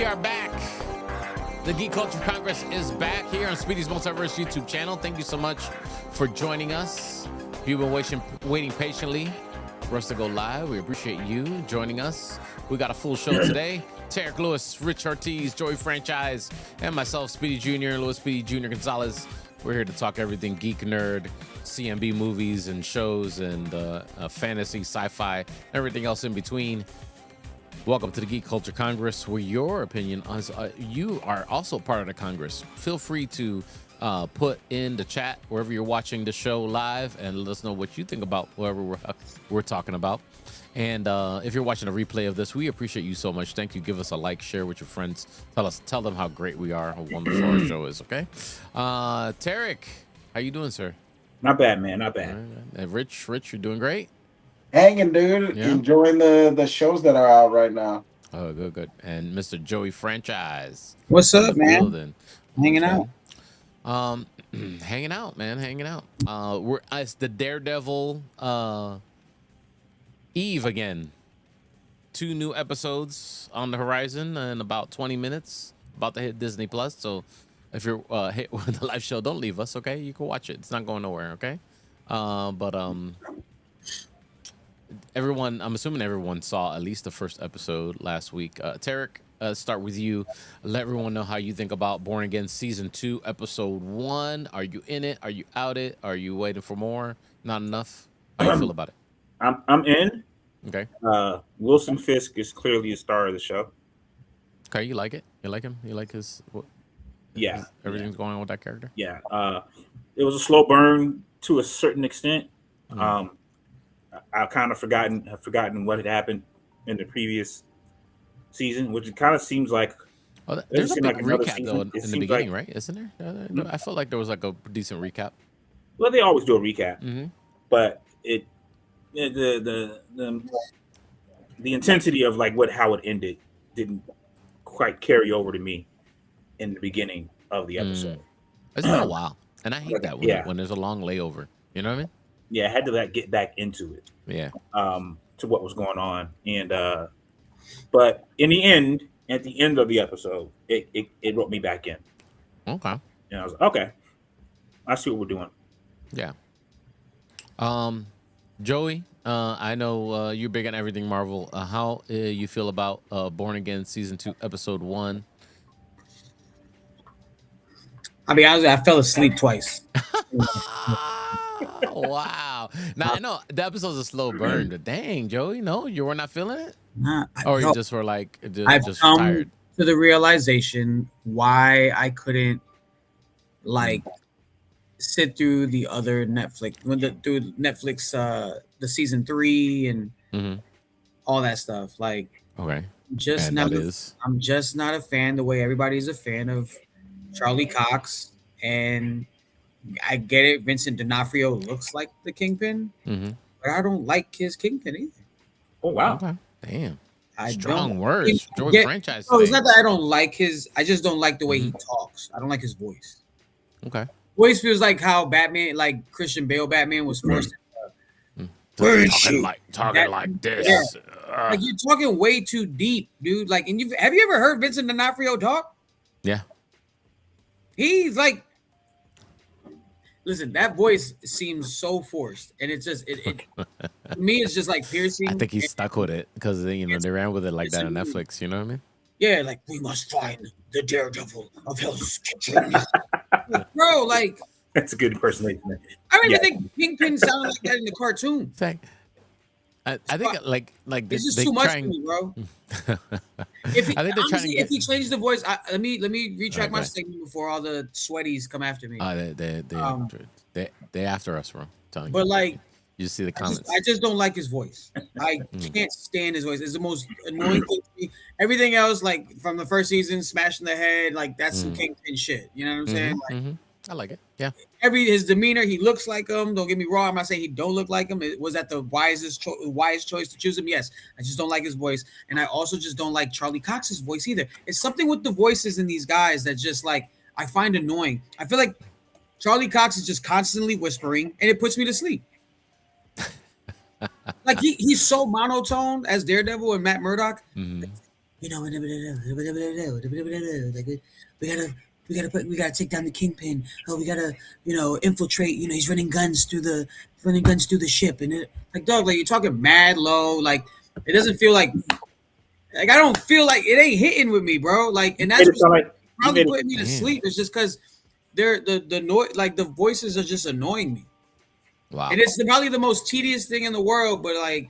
are back. The Geek Culture Congress is back here on Speedy's Multiverse YouTube channel. Thank you so much for joining us. If you've been waiting patiently for us to go live, we appreciate you joining us. We got a full show today. Tarek Lewis, Rich Ortiz, Joey Franchise, and myself, Speedy Jr., Louis Speedy Jr. Gonzalez. We're here to talk everything geek, nerd, CMB movies and shows, and fantasy, sci-fi, everything else in between. Welcome to the Geek Culture Congress, where your opinion on you are also part of the Congress. Feel free to put in the chat wherever you're watching the show live and let us know what you think about whatever we're talking about. And if you're watching a replay of this, we appreciate you so much. Thank you. Give us a like, share with your friends. Tell them how great we are, how wonderful our show is. Okay, Tarek, how you doing, sir? Not bad, man. Not bad. Rich, you're doing great. Hanging, dude. Yeah. Enjoying the shows that are out right now. Oh, good. And Mr. Joey Franchise. What's up, man? Building. Hanging out. Hanging out, man. Hanging out. It's the Daredevil Eve again. 2 new episodes on the horizon in about 20 minutes. About to hit Disney Plus. So if you're hit with the live show, don't leave us, okay? You can watch it. It's not going nowhere, okay? I'm assuming everyone saw at least the first episode last week. Tarek, start with you. Let everyone know how you think about Born Again Season 2, Episode 1. Are you in it? Are you out it? Are you waiting for more? Not enough? How do you feel about it? I'm in. Okay. Wilson Fisk is clearly a star of the show. Okay, you like it? You like him? You like yeah. Everything's going on with that character? Yeah. It was a slow burn to a certain extent. I've kind of forgotten what had happened in the previous season, which it kind of seems like there's a big recap though in the beginning, right? Isn't there? I felt like there was like a decent recap. Well, they always do a recap, but the intensity of like how it ended didn't quite carry over to me in the beginning of the episode. It's been a while, and I hate that when there's a long layover. You know what I mean? Yeah, I had to get back into it. Yeah. To what was going on, and but in the end, at the end of the episode, it brought me back in. Okay. And I was like, okay, I see what we're doing. Yeah. Joey, I know you're big on everything Marvel. How you feel about Born Again Season 2, Episode 1? I'll be honest, I fell asleep twice. Wow. Now, I know the episode's a slow burn, but dang, Joey, no, you were not feeling it? Or you just were like, just tired? To the realization why I couldn't, sit through the other Netflix, the Season 3 and all that stuff. Like, okay. I'm just not a fan the way everybody's a fan of Charlie Cox, and I get it. Vincent D'Onofrio looks like the Kingpin, but I don't like his Kingpin either. Oh wow! Okay. Damn, strong words. George Franchise. No, it's not that I don't like his. I just don't like the way he talks. I don't like his voice. Okay. Voice feels like how Batman, like Christian Bale Batman, was forced. Talking like this. Yeah. Like you're talking way too deep, dude. Like, and have you ever heard Vincent D'Onofrio talk? Yeah. He's like, listen, that voice seems so forced, and it's just it to me, it's just like piercing. I think he's stuck with it because they ran with it like that on Netflix. You know what I mean? Yeah, like we must find the Daredevil of Hell's Kitchen. Bro, like that's a good impersonation. I don't even think Kingpin sounded like that in the cartoon. I think like this is too much for me, bro. If he changed the voice, let me retract my statement before all the sweaties come after me. They after us, bro. I'm telling you. But like, you see the comments. I just don't like his voice. I can't stand his voice. It's the most annoying thing to me. Everything else, like from the first season, smashing the head, like that's some Kingpin shit. You know what I'm saying? Like, I like it. Yeah. His demeanor, he looks like him. Don't get me wrong. I'm not saying he don't look like him. Was that the wise choice to choose him? Yes. I just don't like his voice, and I also just don't like Charlie Cox's voice either. It's something with the voices in these guys that just like I find annoying. I feel like Charlie Cox is just constantly whispering, and it puts me to sleep. Like he's so monotone as Daredevil and Matt Murdock. you know, like we gotta take down the kingpin. Oh, we gotta, you know, infiltrate. You know, he's running guns through the ship, and like dog, like you're talking mad low. Like it doesn't feel like I don't feel like it ain't hitting with me, bro. Like, and Made that's it what's sound like you probably made it. putting me to Damn. sleep. It's just because they're the noise, like the voices are just annoying me, Wow. and it's probably the most tedious thing in the world. But like,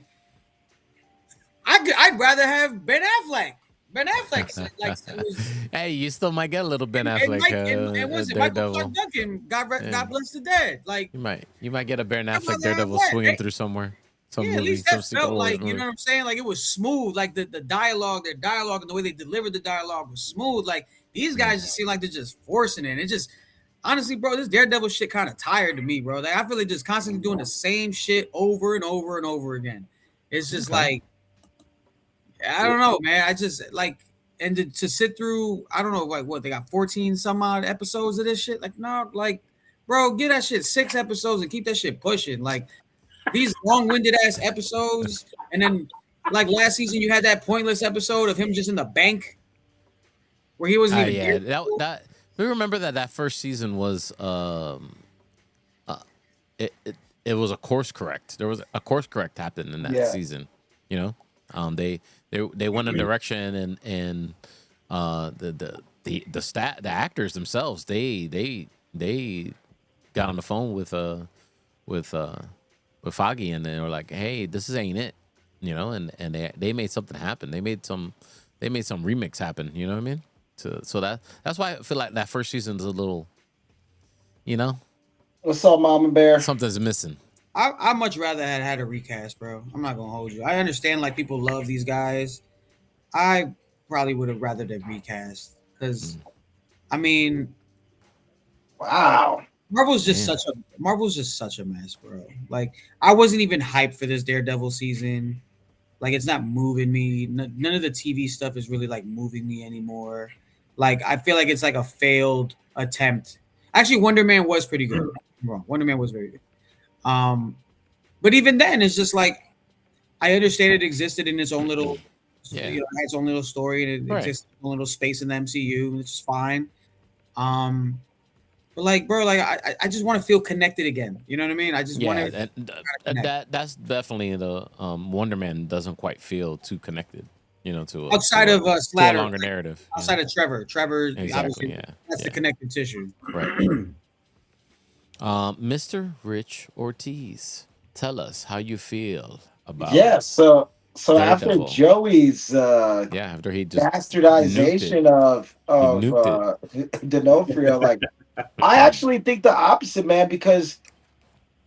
I'd rather have Ben Affleck. Ben Affleck like was Hey, you still might get a little Ben and Affleck was it Michael Clark Daredevil. Duncan? Yeah. God bless the dead. Like You might get a Ben I'd Affleck rather have Daredevil that. swinging through somewhere, some Yeah, at movie, least some that Secret felt Wars like, you know movie. what I'm saying? Like it was smooth. Like the dialogue, their dialogue and the way they delivered the dialogue was smooth. Like these guys just seem like they're just forcing it. It just honestly, bro, this Daredevil shit kind of tired to me, bro. Like I feel like just constantly doing the same shit over and over and over again. It's just Okay. like I don't know, man. I just like and to sit through, I don't know, like what they got 14 some odd episodes of this shit. Like, no, like, bro, get that shit 6 episodes and keep that shit pushing. Like these long-winded ass episodes, and then like last season you had that pointless episode of him just in the bank where he wasn't even Yeah, here. that we remember that first season was uh it, it it was a course correct. There was a course correct happened in that Yeah. season. You know, they went in a direction and the actors themselves they got on the phone with uh with Foggy and they were like, hey, this is ain't it, you know, and they made something happen. They made some remix happen. You know what I mean? So that's why I feel like that first season's a little, you know, What's up, Mama Bear? something's missing. I much rather had a recast, bro. I'm not gonna hold you. I understand like people love these guys. I probably would have rather them recast because I mean Wow. Damn. Marvel's just such a mess, bro. Like I wasn't even hyped for this Daredevil season. Like it's not moving me. None of the TV stuff is really like moving me anymore. Like I feel like it's like a failed attempt. Actually, Wonder Man was pretty good. I'm wrong. Wonder Man was very good. Um, but even then, it's just like I understand it existed in its own little, Yeah. you know, had its own little story and it Right. exists in a little space in the MCU, which is fine. Um, but like, bro, like I just want to feel connected again. You know what I mean? I just want Yeah, to connect. that's definitely the Wonder Man doesn't quite feel too connected, you know, Outside of to a Slatter, longer narrative. outside of Trevor, Exactly. obviously Yeah. that's the Yeah. connective tissue. Right. Mr. Rich Ortiz, tell us how you feel about Yeah. So after Daredevil. Joey's Yeah, after he just nuked it. bastardization of He nuked D'Onofrio, like I actually think the opposite, man, because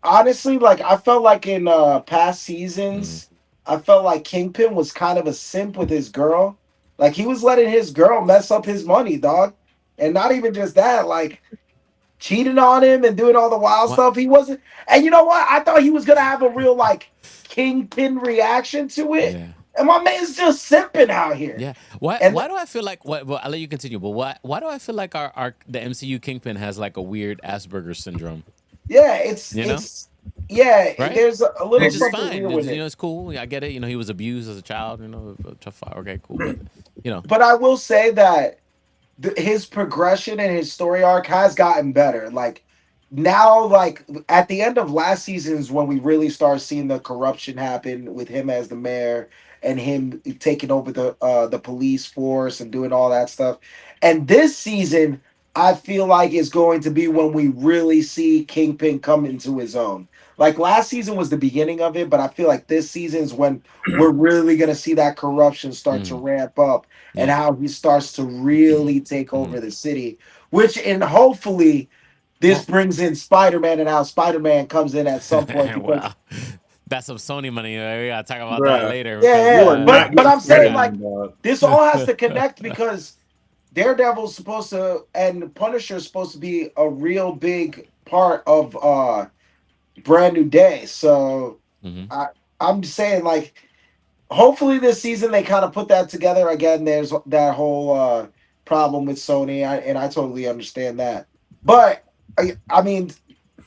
honestly, like I felt like in past Mhm. seasons, I felt like Kingpin was kind of a simp with his girl. Like he was letting his girl mess up his money, dog. And not even just that, like cheating on him and doing all the wild What? stuff. He wasn't, and you know what? I thought he was gonna have a real like Kingpin reaction to it. Yeah. And my man's just simping out here. Yeah. Why And why do I feel like what well, I'll let you continue, but why do I feel like our the MCU Kingpin has like a weird Asperger's syndrome? yeah, You know? yeah, Right? there's a little Which is something fine. weird with You know, it. it's cool. I get it. You know, he was abused as a child, you know, tough fire. Okay, cool. But you know. But I will say that his progression and his story arc has gotten better. Like now, like at the end of last season is when we really start seeing the corruption happen with him as the mayor and him taking over the police force and doing all that stuff. And this season, I feel like is going to be when we really see Kingpin come into his own. Like last season was the beginning of it, but I feel like this season is when we're really gonna see that corruption start to Mhm. ramp up and Yeah. how he starts to really take Mhm. over the city, which and hopefully this Well, brings in Spider-Man and how Spider-Man comes in at some point because wow. That's some Sony money. We gotta talk about that Bruh, later yeah, because you are yeah. not But getting I'm we saying got like Spider-Man, dog. this all has to connect because Daredevil's supposed to and Punisher's supposed to be a real big part of Brand New Day. So Mhm. I I'm just saying like hopefully this season they kind of put that together again. There's that whole problem with Sony, and I totally understand that. But I mean,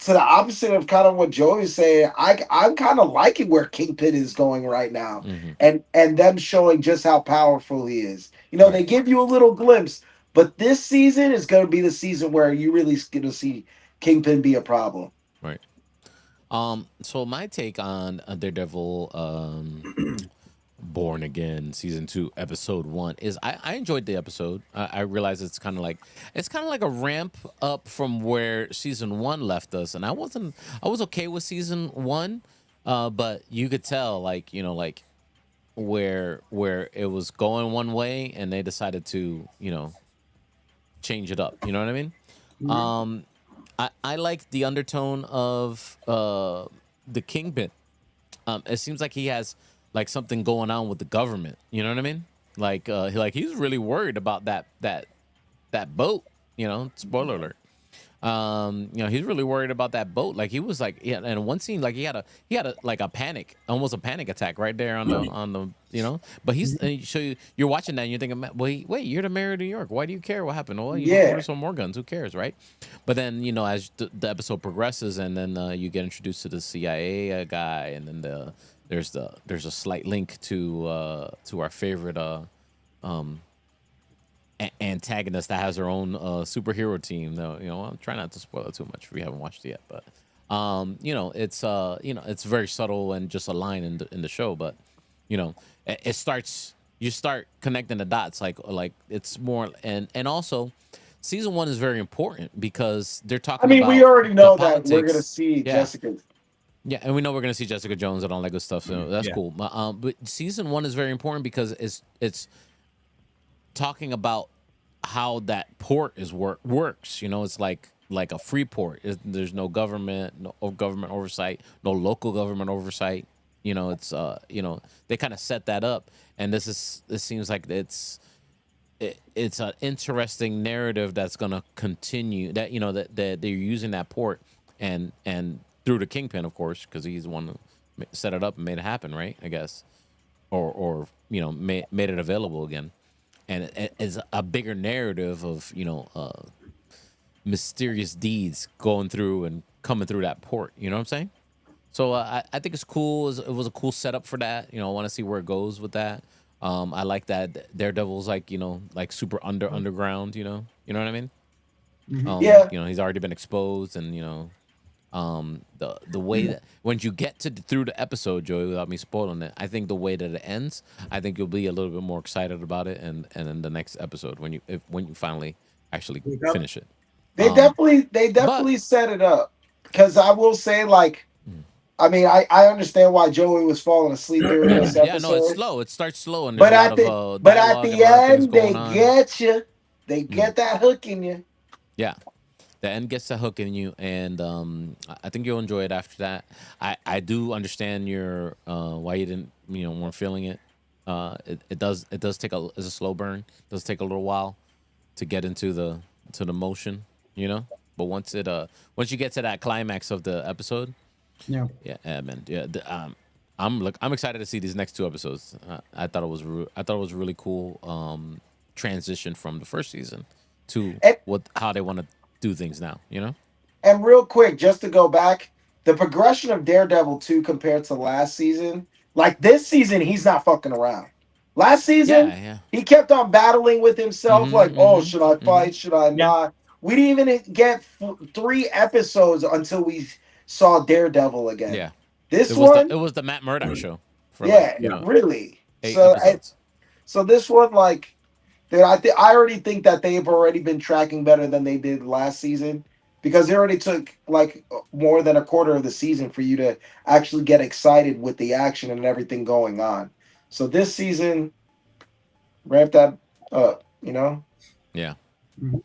to the opposite of kind of what Joey's saying, I'm kind of liking where Kingpin is going right now, Hmm. and them showing just how powerful he is. Right. They give you a little glimpse, but this season is going to be the season where you really going to see Kingpin be a problem. Right. So my take on Daredevil, Born Again season 2 episode 1 is I enjoyed the episode. I realize it's kind of like a ramp up from where season 1 left us, and I was okay with season 1, but you could tell like where it was going one way and they decided to change it up. You know what I mean? Mhm. I like the undertone of the Kingpin. It seems like he has like something going on with the government. You know what I mean? He's really worried about that boat. Spoiler alert. He's really worried about that boat. Like he was like, yeah. And one scene, like he had a like a panic, almost a panic attack right there on the. But Mhm. you're watching that and you're thinking, wait, you're the mayor of New York. Why do you care what happened? Well, you just Yeah, order some more guns. Who cares, right? But then as the episode progresses, and then you get introduced to the CIA guy, and then there's a slight link to our favorite um antagonist that has her own superhero team. Though I'll try not to spoil it too much if we haven't watched it yet. But it's very subtle and just a line in the show. But it starts you start connecting the dots like it's more and also season 1 is very important because they're I talking mean, we about already the know that we're going to politics. see Yeah. Jessica. Yeah, and we know we're gonna see Jessica Jones and all that good stuff, so that's Yeah. cool. But season 1 is very important because it's talking about how that port works. It's like a free port. There's no government, no government oversight, no local government oversight. It's they kind of set that up, and this seems like it's an interesting narrative that's gonna continue. That that they're using that port and through the Kingpin, of course, because he's the one who set it up and made it happen, right? I guess, or made it available again, and it's a bigger narrative of mysterious deeds going through and coming through that port. You know what I'm saying? So I think it's cool. It was a cool setup for that. I want to see where it goes with that. I like that Daredevil's like like super underground. You know what I mean? Mhm. Yeah, He's already been exposed, and the way that when you get through the episode, Joey, without me spoiling it, I think the way that it ends, I think you'll be a little bit more excited about it, and in the next episode when you finally actually Wake up. finish it. they Um, definitely they but definitely set it up because I will say like. mm, I mean, I understand why Joey was falling asleep during this yeah, no, it's episode, slow. It starts slow, and there's but a lot at of the dialogue and a lot of things end they going on. get you. They Mm, get that hook in you. yeah, the end gets the hook in you, and I think you'll enjoy it after that. I do understand your why you didn't weren't feeling it. It does take it's a slow burn. It does take a little while to get into the motion, you know. But once you get to that climax of the episode, Yeah. yeah, man, yeah. I'm excited to see these next 2 episodes. I thought it was really cool transition from the first season to And how they want to do things now. You know? and real quick, just to go back, the progression of Daredevil 2 compared to last season, like this season, he's not fucking around. Last Yeah, season, yeah. he kept on battling with himself, like, Mm-hmm. oh, should I Mm-hmm. Mm-hmm. fight? Should I Yeah. not? We didn't even get 3 episodes until we saw Daredevil again. Yeah. This It one, was the Matt Murdock show for like yeah, Yeah. really. eight So, episodes. so this one, like, I already think that they've already been tracking better than they did last season because it already took like more than a quarter of the season for you to actually get excited with the action and everything going on. So this season, ramp that up, you know? Yeah. Mhm.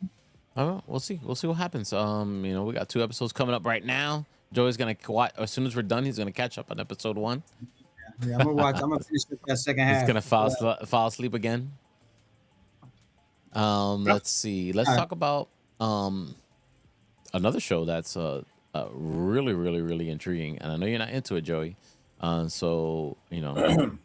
All right, we'll see. We'll see what happens. We got 2 episodes coming up right now. Joey's gonna watch as soon as we're done. He's gonna catch up on episode 1. Yeah, I'm gonna watch. I'm gonna finish that second He's half. gonna fall asleep again. Let's see. Let's All right. talk about another show that's really, really, really intriguing. And I know you're not into it, Joey. So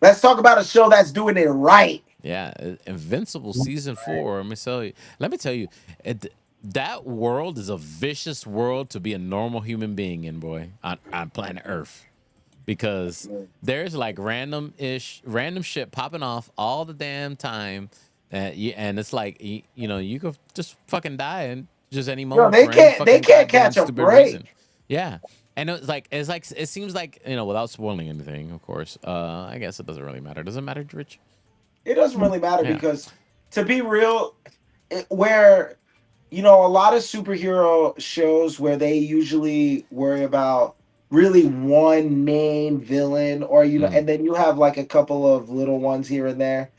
Let's talk about a show that's doing it right. yeah, Invincible season 4. Let me tell you, it, that world is a vicious world to be a normal human being in, boy, on planet Earth. Because there's like random shit popping off all the damn time. And it's like, you could just fucking die and just any Yo, moment for any they fucking can't goddamn catch a stupid reason. break. Yeah. And it seems like, without spoiling anything, of course, I guess it doesn't really matter. Does it matter, Rich? It doesn't really matter Yeah. because, to be real, where a lot of superhero shows where they usually worry about really one main villain, or Mm, and then you have like a couple of little ones here and there.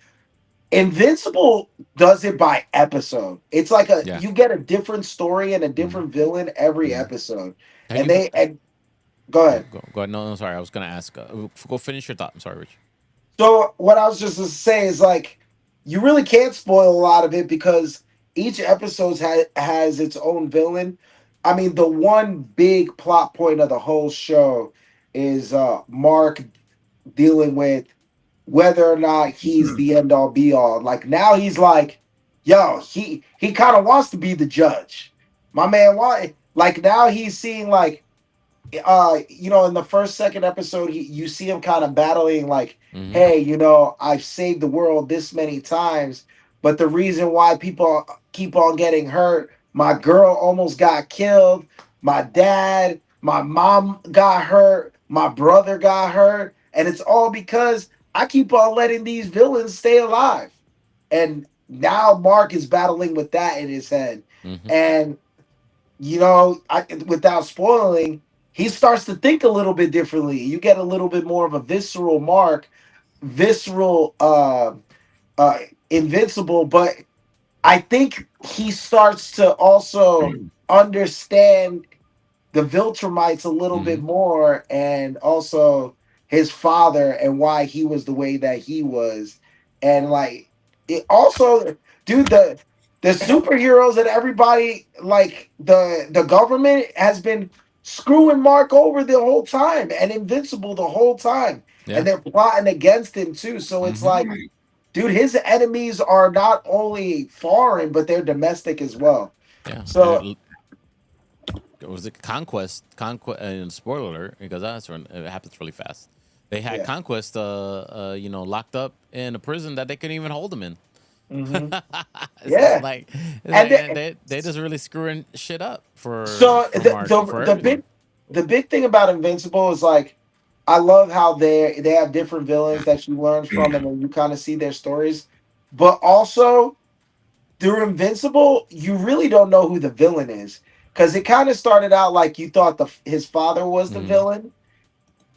Invincible does it by episode. It's like yeah. you get a different story and a Mm, different villain every mm. episode. Have And you? and go Yeah, ahead. go ahead. No, sorry. I was gonna ask. Go finish your thought. I'm sorry, Rich. So what I was just gonna say is like you really can't spoil a lot of it because each episode has its own villain. I mean, the one big plot point of the whole show is Mark dealing with whether or not he's the end all be all. Like now he's like, yo, he kind of wants to be the judge. My man, why? Like now he's seeing like in the first second episode you see him kind of battling like, Mm-hmm. hey, I've saved the world this many times, but the reason why people keep on getting hurt, my girl almost got killed, my dad, my mom got hurt, my brother got hurt, and it's all because I keep on letting these villains stay alive. And now Mark is battling with that in his head. Mm-hmm. And without spoiling, he starts to think a little bit differently. You get a little bit more of a visceral Mark, visceral uh Invincible, but I think he starts to also understand the Viltrumites a little Mm-hmm. bit more, and also his father and why he was the way that he was. And like it also, dude, the superheroes and everybody, like the government has been screwing Mark over the whole time and Invincible the whole time. Yeah. And they're plotting against him too. So it's Mm-hmm. like, dude, his enemies are not only foreign, but they're domestic as well. Yeah. So Was it Conquest? Conquest. Spoiler alert, because it happens really fast. They had yeah. Conquest, locked up in a prison that they couldn't even hold him in. Hmm. it's just Yeah. like, And they just really screwing shit up for so Mark for everything. the big thing about Invincible is like I love how they have different villains that you learn from and then you kind of see their stories. But also through Invincible, you really don't know who the villain is. Because it kind of started out like you thought his father was the Mm-hmm. villain.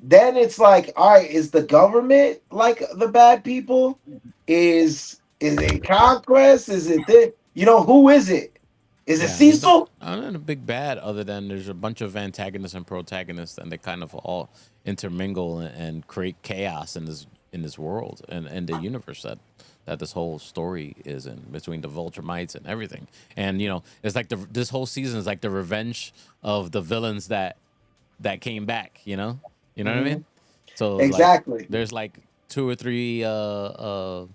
Then it's like, all right, is the government like the bad people? Is it Conquest? Is it this? Who is it? Is it Yeah, there's Cecil? not a big bad other than there's a bunch of antagonists and protagonists, and they kind of all intermingle and create chaos in this world and the universe that this whole story is in between the Vulturemites and everything. And it's like this whole season is like the revenge of the villains that came back. You know what I Mhm. mean? So it's like Exactly. there's like two or three um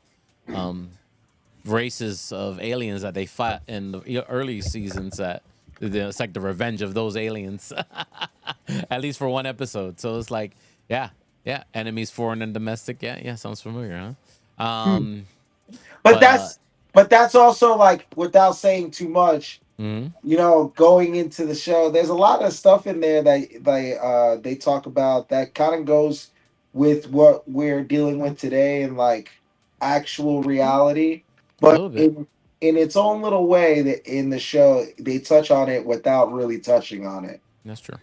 races of aliens that they fought in the early seasons that it's like the revenge of those aliens at least for one episode. So it's like, yeah, enemies foreign and domestic. Yeah, sounds familiar, huh? But But that's also like without saying too much, mhm. going into the show, there's a lot of stuff in there that they talk about that kind of goes with what we're dealing with today and like actual reality. A But little bit. in its own little way, that in the show they touch on it without really touching on it. That's true.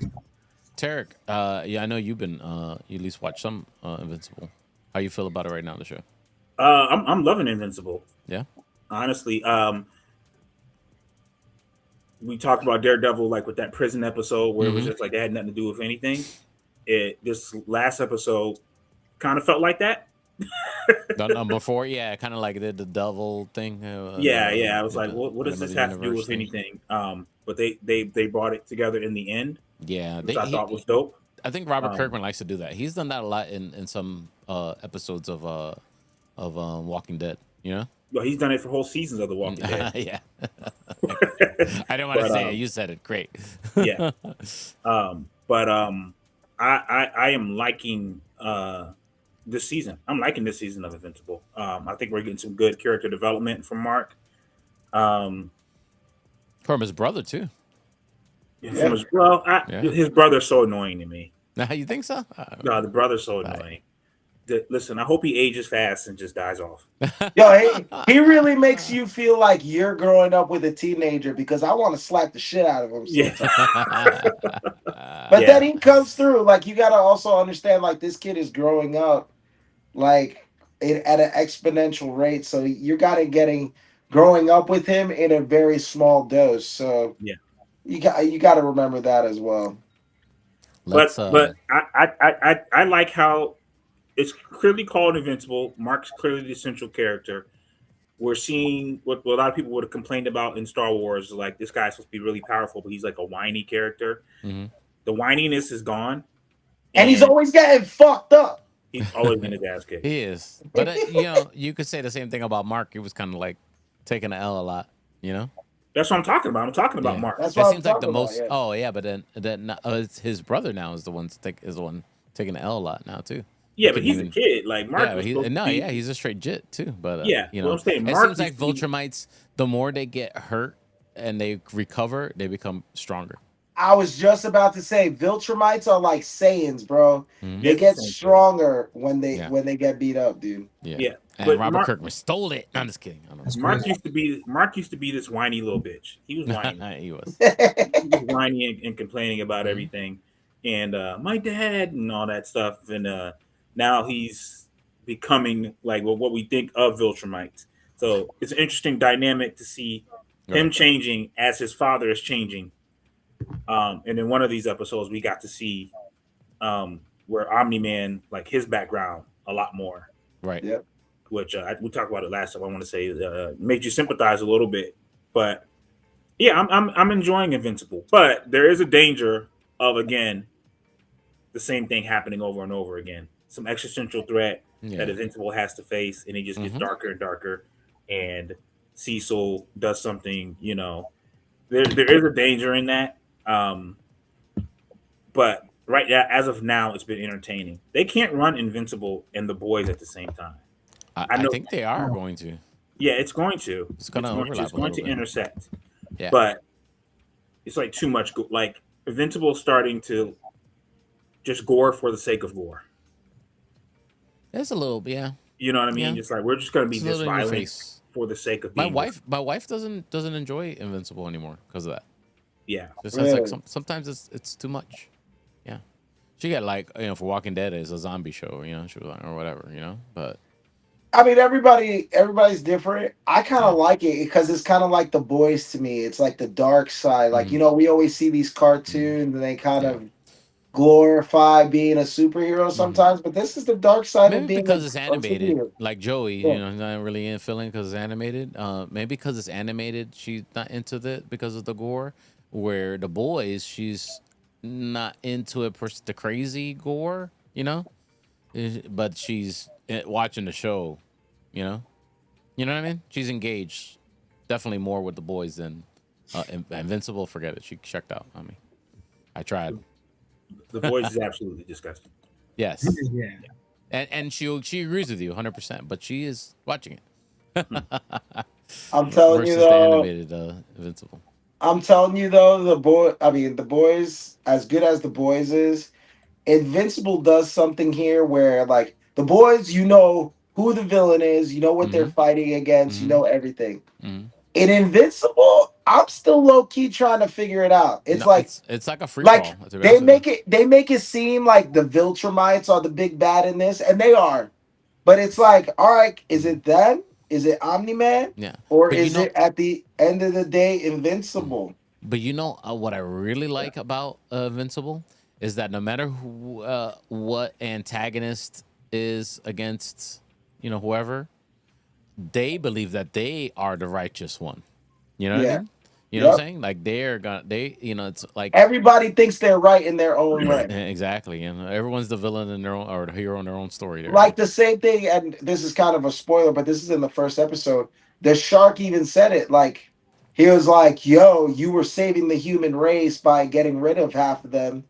Tarek, yeah, I know you've been you at least watched some Invincible. How you feel about it right now, the show? I'm loving Invincible. Yeah. Honestly, we talked about Daredevil like with that prison episode where it was Mm-hmm. just like they had nothing to do with anything. This last episode kind of felt like that. Done before, yeah, kind of like the devil thing. Yeah. I was like, The what does this another have to do universe with thing. anything? But they brought it together in the end, Yeah, which I thought was dope. I think Robert Um, Kirkman likes to do that. He's done that a lot in some episodes of Walking Dead. You know. Well, he's done it for whole seasons of The Walking Dead. Yeah. I didn't want to But say it. You said it. Great. yeah. But I am liking this season. I'm liking this season of Invincible. I think we're getting some good character development from Mark. Um, From his brother too. from Yeah. his brother's so annoying to me. Now you think so? No, the brother's so Right. annoying. Listen, I hope he ages fast and just dies off. Yo, he really makes you feel like you're growing up with a teenager because I want to slap the shit out of him Yeah. sometimes. But But Yeah. then he comes through. Like you gotta also understand, like this kid is growing up, like at an exponential rate. So you gotta growing up with him in a very small dose. So Yeah. you got to remember that as well. let's But I like how it's clearly called Invincible. Mark's clearly the central character. We're seeing what a lot of people would have complained about in Star Wars, like this guy's supposed to be really powerful, but he's like a whiny character. mhm. The whininess is gone, And he's always getting fucked up. he's always been his ass kicked. He is. But you know, you could say the same thing about Mark. He was kind of like taking the L a lot. You know. That's what I'm talking about. I'm talking about Yeah. Mark. That's That what I'm seems like the talking about, most. yeah. Oh yeah, but then it's his brother now is the one taking the L a lot now too. Yeah, He but can he's a even- kid. Like Mark Yeah, was he, supposed no, to be, yeah, he's a straight jit too. But Yeah, you what know, I'm saying, it Mark seems like used to be- Viltrumites, the more they get hurt and they recover, they become stronger. I was just about to say Viltrumites are like Saiyans, bro. Mhm. They Yeah, get same thing. stronger when Yeah. they get beat up, dude. Yeah. Yeah, And but Robert Mark- Kirkman stole it. I'm just kidding. I don't know. That's Mark crazy. used to be this whiny little bitch. He was whiny. He was. He was whiny and complaining about Mhm. everything, and my dad and all that stuff. And now he's becoming like what we think of Viltrumites. So it's an interesting dynamic to see him Right. changing as his father is changing. And in one of these episodes, we got to see where Omni-Man, like his background, a lot more. Right. Yep. Which we talked about it last time. I want to say made you sympathize a little bit, but yeah, I'm enjoying Invincible, but there is a danger of again the same thing happening over and over again. Some existential threat Yeah. that Invincible has to face, and it just gets Mhm. darker and darker. And Cecil does something, you know. There is a danger in that, but right now, as of now, it's been entertaining. They can't run Invincible and The Boys at the same time. I I know- think they are going to. Yeah, it's going to. It's gonna overlap a going little to bit. intersect. Yeah. But it's like too much. Like Invincible starting to just gore for the sake of gore. It's a little, yeah. You know what I mean? Yeah. Just like we're just going to be It's a this little in your violent face. for the sake of My being. my wife doesn't enjoy Invincible anymore because of that. Yeah. Just says, like Really? sometimes it's too much. Yeah. She got like, you know, for Walking Dead it's a zombie show, you know, she was like, or whatever, you know. But I mean, everybody's different. I kind of like it because it's kind of like The Boys to me. It's like the dark side. Like, you know, we always see these cartoons and they kind of glorify being a superhero sometimes, but this is the dark side of maybe being because a it's animated, superhero. like Joey, Yeah. you know, not really in feeling because it's animated. Maybe because it's animated, she's not into it because of the gore. Where the boys, she's not into it, the crazy gore, you know. But she's watching the show, you know. You know what I mean? She's engaged, definitely more with the boys than Invincible. Forget it. She checked out on me. I tried. The Boys is absolutely disgusting. Yes. Yeah. And she agrees with you 100%, but she is watching it. I'm telling versus you the though. animated Invincible. I'm telling you though, The Boys, as good as The Boys is, Invincible does something here where like The Boys, you know who the villain is, you know what they're fighting against, you know everything. Mhm. In Invincible, I'm still low key trying to figure it out. It's No, like it's like a free like fall. to be they honest with make it seem like the Viltrumites are the big bad in this, and they are. But it's like, all right, is it them? Is it Omni-Man? you. Yeah. Or But you is know- it at the end of the day Invincible? But you know what I really like about Invincible is that no matter what antagonist is against, you know, whoever, they believe that they are the righteous one. You know what I Yeah. mean? You know what I'm Yep. saying? Like it's like Everybody thinks they're right in their own way. exactly, and everyone's the villain in their own or the hero in their own story. There, Like the same thing, and this is kind of a spoiler, but this is in the first episode. The shark even said it. Like he was like, "Yo, you were saving the human race by getting rid of half of them."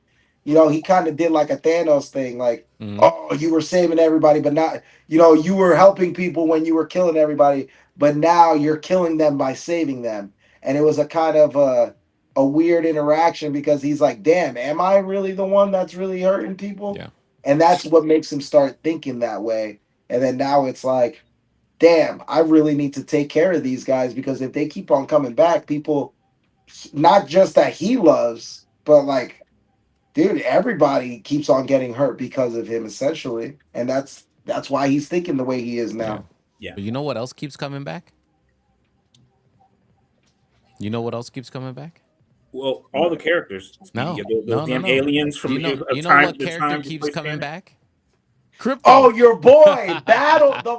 He kind of did like a Thanos thing, like, Mhm. "Oh, you were saving everybody, but not, you were helping people when you were killing everybody, but now you're killing them by saving them." And it was a kind of a weird interaction because he's like, "Damn, am I really the one that's really hurting people?" Yeah. And that's what makes him start thinking that way. And then now it's like, damn, I really need to take care of these guys because if they keep on coming back, people, not just that he loves, but like, dude, everybody keeps on getting hurt because of him, essentially. And that's why he's thinking the way he is Yeah. now. Yeah. But you know what else keeps coming back? You know what else keeps coming back? Well, all the characters. No, Those no, no, damn no. aliens from You know time. what The character time keeps coming back? Oh, Crypto. your boy, the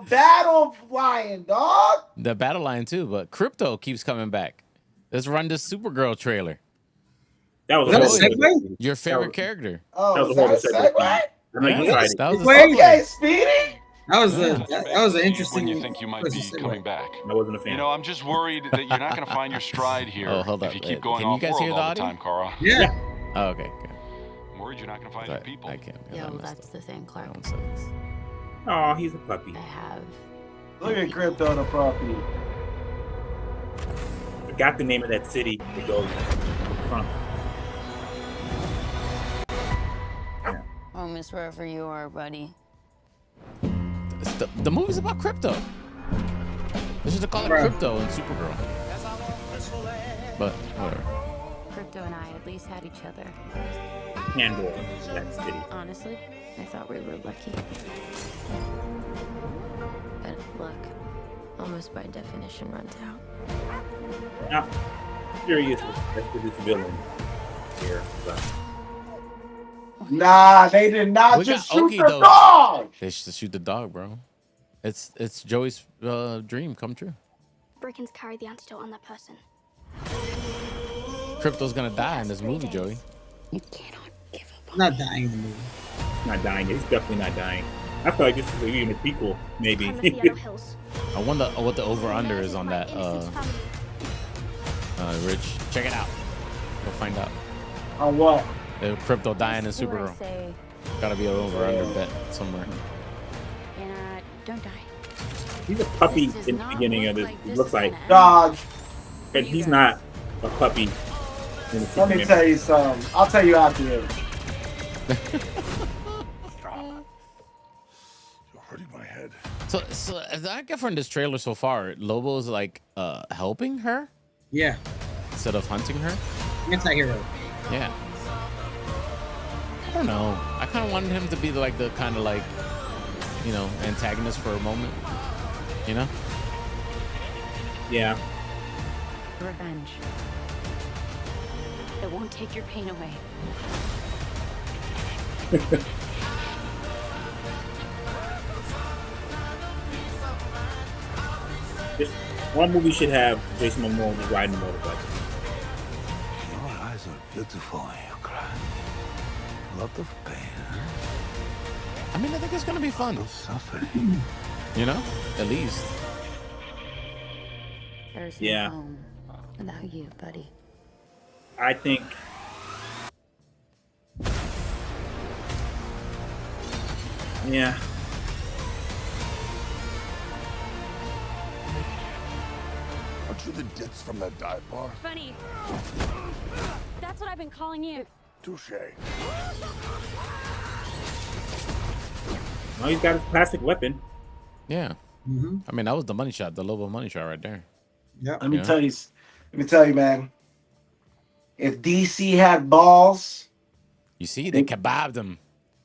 battle lion, dog. The battle line too, but Crypto keeps coming back. Let's run this Supergirl trailer. That was Was that a horrible. segue? Your favorite was- character. Oh, That was is a horrible that a segue. segue? I know you tried it. That was a Wait. segue. Okay, Speedy. That was Yeah. that was an interesting. When you think you might was a be segue. coming back. I wasn't a fan. You know, I'm just worried that you're not going to find your stride here Oh, hold if up. you keep going Can you off guys world hear the all the audio? time, Kara. Yeah. Oh, okay. Good. I'm worried you're not going to find Sorry, your people. I can't. Yeah, I well, messed that's up. the thing, Clark. That one sucks. Oh, he's a puppy. I have. Look at Crypto on the property. Forgot the name of that city to go from. Oh, miss wherever you are, buddy. The movie's about Crypto. They should call it Crypto and Supergirl. But whatever. Crypto and I at least had each other. Handle that city. Honestly, I thought we were lucky. But look, almost by definition runs out. Now, curious as to this villain here. But Nah, they did not We just got shoot Okie the doke. dog. They should shoot the dog, bro. It's Joey's dream come true. Brickens carry the antidote on that person. Crypto's gonna die in this movie, Joey. You cannot give up on Not dying in the movie. not dying. He's definitely not dying. I feel like this is even a prequel, maybe. Crime of the Yellow Hills. I wonder what the over under is on that. Innocent family. Rich, check it out. We'll find out. On what? The Crypto dying in Do what I Supergirl. say, Gotta be an over under bet somewhere. and don't die. He's a puppy This does in the not beginning of look this. like He this looks is like, gonna end. Dog. and he's not a puppy. In the Let Superman. me tell you something. I'll tell you after this. You're hurting my head. So as I get from this trailer so far, Lobo's like helping her Yeah. instead of hunting her. Anti-hero. Yeah. I don't know. I kind of wanted him to be like the kind of like, antagonist for a moment. You know? Yeah. Revenge. It won't take your pain away. Just one movie should have Jason Momoa just riding a motorcycle. Your eyes are beautiful when you cry. Lot of pain, I mean, I think it's gonna be fun. no suffering. You know? At least. There's Yeah. no home without you, buddy. I think. Yeah. Aren't you the ditz from that dive bar? Funny. That's what I've been calling you. Touche. Well, he's got his plastic weapon. Yeah. Mm-hmm. I mean, that was the money shot, the Lobo money shot right there. Yeah. Let me Yeah. tell you, man. If DC had balls, You see, they kebabbed him.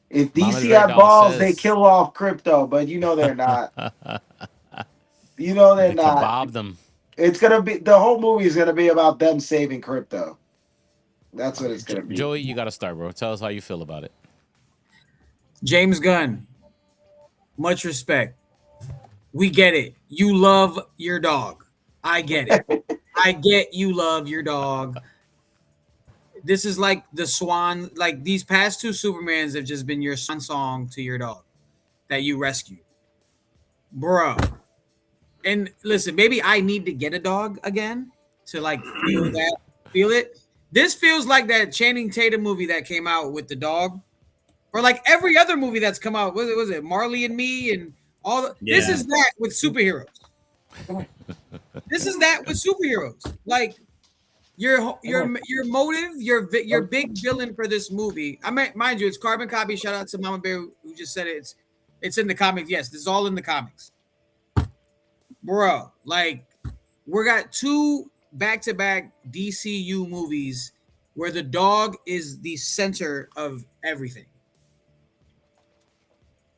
if Mama DC Ray had Doll balls, says- they kill off Crypto, but you know they're not. You know they're They not. kebabbed them. It's gonna be the whole movie is gonna be about them saving Crypto. That's what it's gonna be. Joey, you gotta start, bro. Tell us how you feel about it. James Gunn. Much respect. We get it. You love your dog. I get it. I get you love your dog. This is like the swan. Like these past two Supermans have just been your swan song to your dog that you rescued, bro. And listen, maybe I need to get a dog again to like feel it. This feels like that Channing Tatum movie that came out with the dog, or like every other movie that's come out. Was it Marley and Me and all? This Yeah. is that with superheroes. This is that with superheroes. Like your motive, your big villain for this movie. I mean, mind you, it's carbon copy. Shout out to Mama Bear who just said it. It's in the comics. Yes, this is all in the comics, bro. Like we got two back-to-back DCU movies where the dog is the center of everything.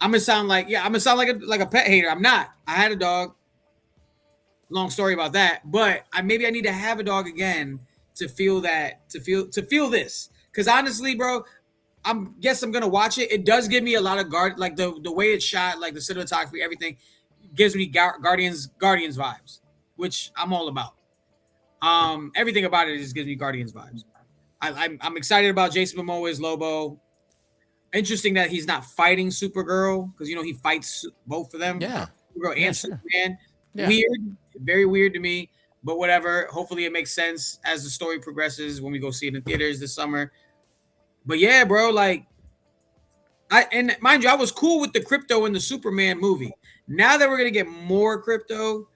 I'm gonna sound like a pet hater. I'm not. I had a dog. Long story about that, but maybe I need to have a dog again to feel this. Because honestly, bro, I'm gonna watch it. It does give me a lot of like the way it's shot, like the cinematography, everything gives me Guardians vibes, which I'm all about. Everything about it just gives me Guardians vibes. I'm excited about Jason Momoa as Lobo. Interesting that he's not fighting Supergirl because he fights both of them. Yeah, Supergirl and Superman. Yeah. Weird, very weird to me, but whatever. Hopefully, it makes sense as the story progresses when we go see it in theaters this summer. But yeah, bro, like, and mind you, I was cool with the crypto in the Superman movie. Now that we're gonna get more crypto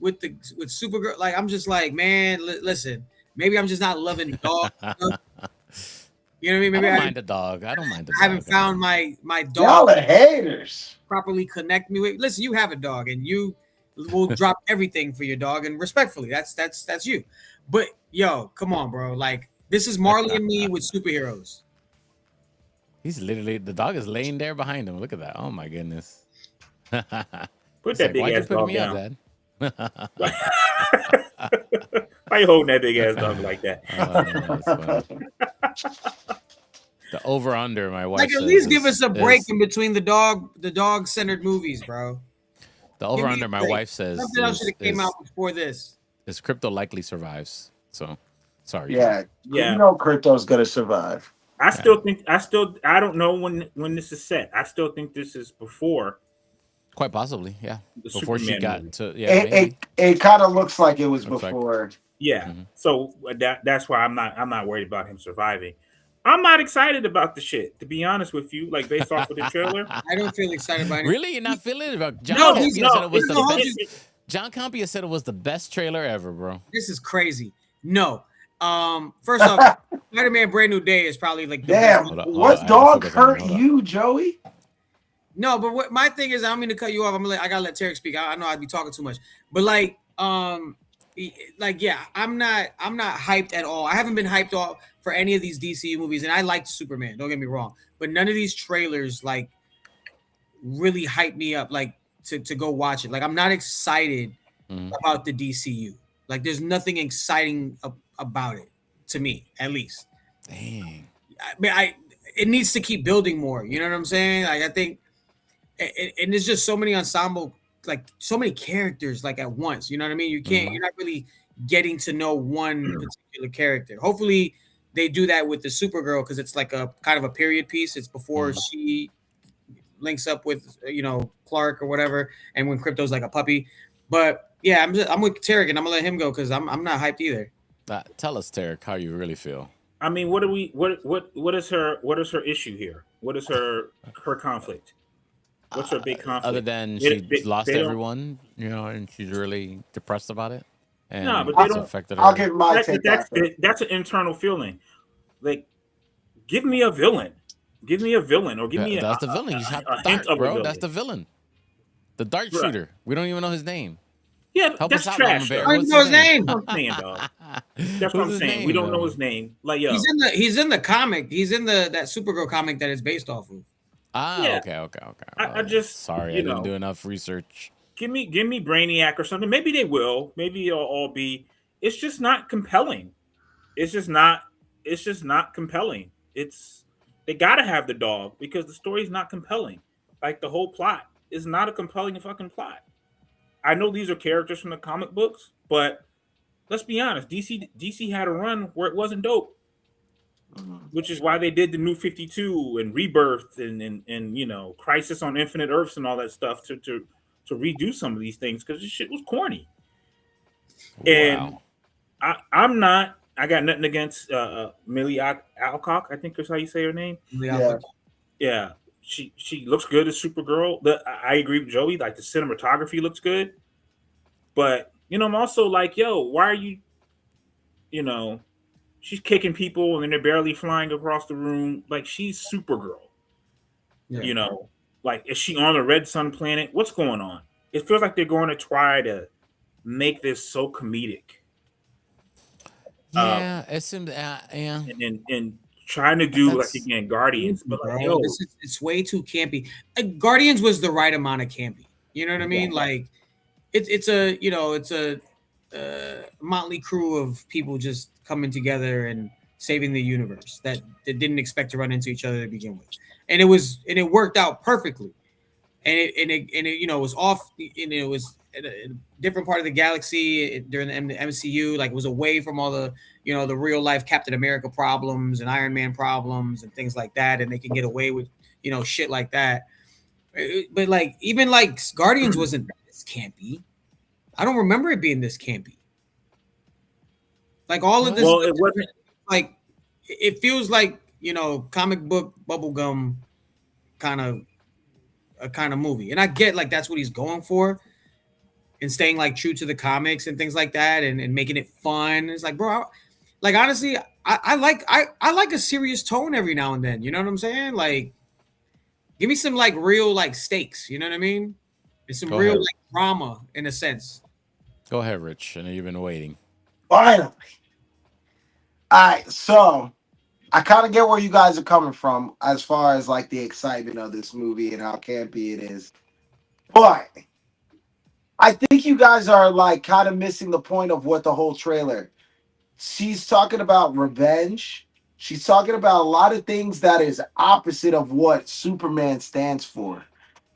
with Supergirl, like, I'm just like, man, listen, maybe I'm just not loving the dog. You know what I mean? Maybe I don't mind the dog. I don't mind the dog. I haven't found my dog. Y'all are haters. Properly connect me with. Listen, you have a dog, and you will drop everything for your dog, and respectfully, that's you. But yo, come on, bro. Like, this is Marley and Me with superheroes. He's literally, the dog is laying there behind him. Look at that. Oh my goodness. Put that big why'd you ass put dog me up, down. Dad? Why you holding that big ass dog like that? That's funny. The over under, my wife. Like, at says least give us a break is- in between the dog centered movies, bro. The over Give me under, a my break. wife says Something else should have came is, out before this. is crypto likely survives. So sorry. Yeah, Yeah. you know crypto's gonna survive. I don't know when this is set. I still think this is before Quite possibly, yeah. the Before she Superman got movie. to, yeah, maybe. It kind of looks like it was Looks like- before. Yeah. Mhm. So that's why I'm not worried about him surviving. I'm not excited about the shit, to be honest with you. Like, based off of the trailer. I don't feel excited about it. Really, you're not feeling it? About John No, Campia said it was no, the hold best. John Campia said it was the best trailer ever, bro. This is crazy. No. First off, Spider-Man Brand New Day is probably like the Damn, best. Hold on, what I dog focus on it, hurt hold on. you, Joey? No, but what my thing is, I don't mean to cut you off. I gotta let Tarek speak. I know I'd be talking too much, but like, yeah, I'm not hyped at all. I haven't been hyped off for any of these DCU movies, and I liked Superman. Don't get me wrong, but none of these trailers like really hyped me up like to go watch it. Like, I'm not excited about the DCU. Like, there's nothing exciting about it to me, at least. Dang. I mean, it needs to keep building more. You know what I'm saying? Like, I think, and there's just so many ensemble, like so many characters, like at once. You know what I mean? You can't. You're not really getting to know one particular character. Hopefully, they do that with the Supergirl because it's like a kind of a period piece. It's before she links up with Clark or whatever, and when Crypto's like a puppy. But yeah, I'm with Tarek, and I'm gonna let him go because I'm not hyped either. Tell us, Tarek, how you really feel. I mean, what is her issue here? What is her conflict? What's her big conflict? Other than They lost don't- everyone, and she's really depressed about it. And No, but they it's don't- affected her. I'll give my take. That's an internal feeling. Like, give me a villain. Give me a villain, or give me That's the villain. You just have a hint Darth, of a bro. villain. That's the villain. The dart Right. shooter. We don't even know his name. Yeah, Help that's us out, trash. Mama Bear. though. I don't know his name. That's what I'm saying, dog. That's what Who's I'm his saying. name, We don't though? know his name. Like, yo, He's in the comic. He's in that Supergirl comic that it's based off of. Yeah. Okay. I just, sorry, I didn't do enough research. give me Brainiac or something. Maybe they will. Maybe it'll all be. It's just not compelling. It's just not compelling. They gotta have the dog because the story's not compelling. Like, the whole plot is not a compelling fucking plot. I know these are characters from the comic books, but let's be honest, DC had a run where it wasn't dope, Mhm. which is why they did the New 52 and Rebirth and Crisis on Infinite Earths and all that stuff to redo some of these things because this shit was corny. And Wow. I'm not. I got nothing against Millie Alcock. I think that's how you say her name. Yeah. Yeah, she looks good as Supergirl. I agree with Joey. Like the cinematography looks good, but I'm also like, yo, why are you? You know, she's kicking people and then they're barely flying across the room. Like she's Supergirl. Yeah. You know, like is she on the Red Sun planet? What's going on? It feels like they're going to try to make this so comedic. Uh, Yeah, it seems. Yeah, and trying to do like that's again Guardians, but like Bro, yo, it's way too campy. Guardians was the right amount of campy. You know what I mean? Like it's a it's a motley crew of people just coming together and saving the universe that didn't expect to run into each other to begin with, and it worked out perfectly. And it was off, and it was in a different part of the galaxy during the MCU. Like it was away from all the the real life Captain America problems and Iron Man problems and things like that, and they can get away with shit like that. But like even like Guardians wasn't this campy. I don't remember it being this campy. Like all of this well, stuff, it wasn't. like it feels like comic book bubblegum kind of a kind of movie, and I get like that's what he's going for and staying like true to the comics and things like that, and making it fun. It's like, bro, like honestly, I like a serious tone every now and then. You know what I'm saying? Like, give me some like real like stakes. You know what I mean? It's some go real ahead. like drama in a sense. Go ahead, Rich. I know you've been waiting. Finally. All right, so I kind of get where you guys are coming from as far as like the excitement of this movie and how campy it is. But I think you guys are like kind of missing the point of what the whole trailer. She's talking about revenge. She's talking about a lot of things that is opposite of what Superman stands for.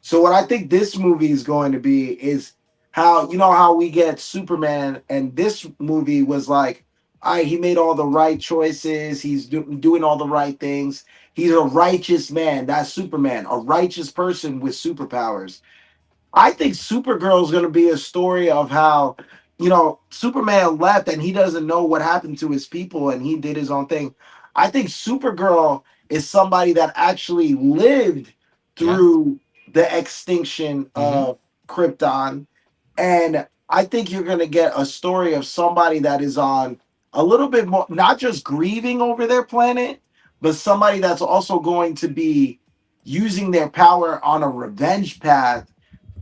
So what I think this movie is going to be is how how we get Superman, and this movie was like, all right, he made all the right choices. He's doing all the right things. He's a righteous man. That's Superman, a righteous person with superpowers. I think Supergirl is going to be a story of how, Superman left and he doesn't know what happened to his people and he did his own thing. I think Supergirl is somebody that actually lived Yeah. through the extinction Mm-hmm. of Krypton. And I think you're going to get a story of somebody that is on a little bit more, not just grieving over their planet, but somebody that's also going to be using their power on a revenge path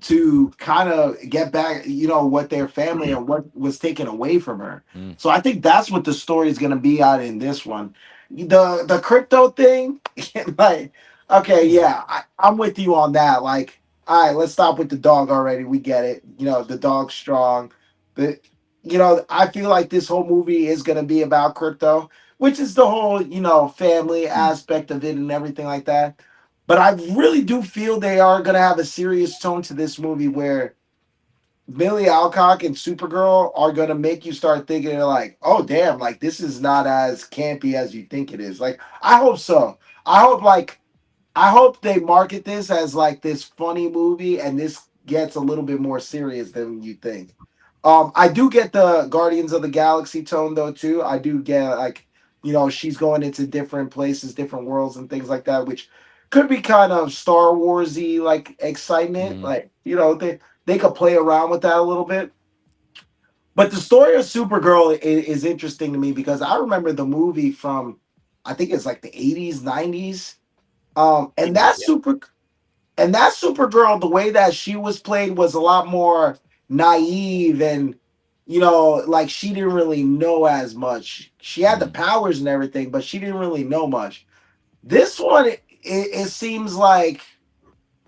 to kind of get back, what their family and what was taken away from her. Mm. So I think that's what the story is going to be out in this one. The crypto thing, like, okay, yeah, I'm with you on that. Like, all right, let's stop with the dog already. We get it. The dog's strong, but I feel like this whole movie is going to be about crypto, which is the whole family aspect of it and everything like that. But I really do feel they are going to have a serious tone to this movie where Millie Alcock and Supergirl are going to make you start thinking like, oh, damn, like this is not as campy as you think it is. Like, I hope so. I hope they market this as like this funny movie and this gets a little bit more serious than you think. I do get the Guardians of the Galaxy tone though too. I do get like, she's going into different places, different worlds and things like that, which could be kind of Star Warsy like excitement. Mm. Like, they could play around with that a little bit. But the story of Supergirl is interesting to me because I remember the movie from I think it's like the 80s, 90s. And Yeah, yeah. that Supergirl, the way that she was played was a lot more naive and like she didn't really know as much. She had the Mm. powers and everything, but she didn't really know much. This one, it seems like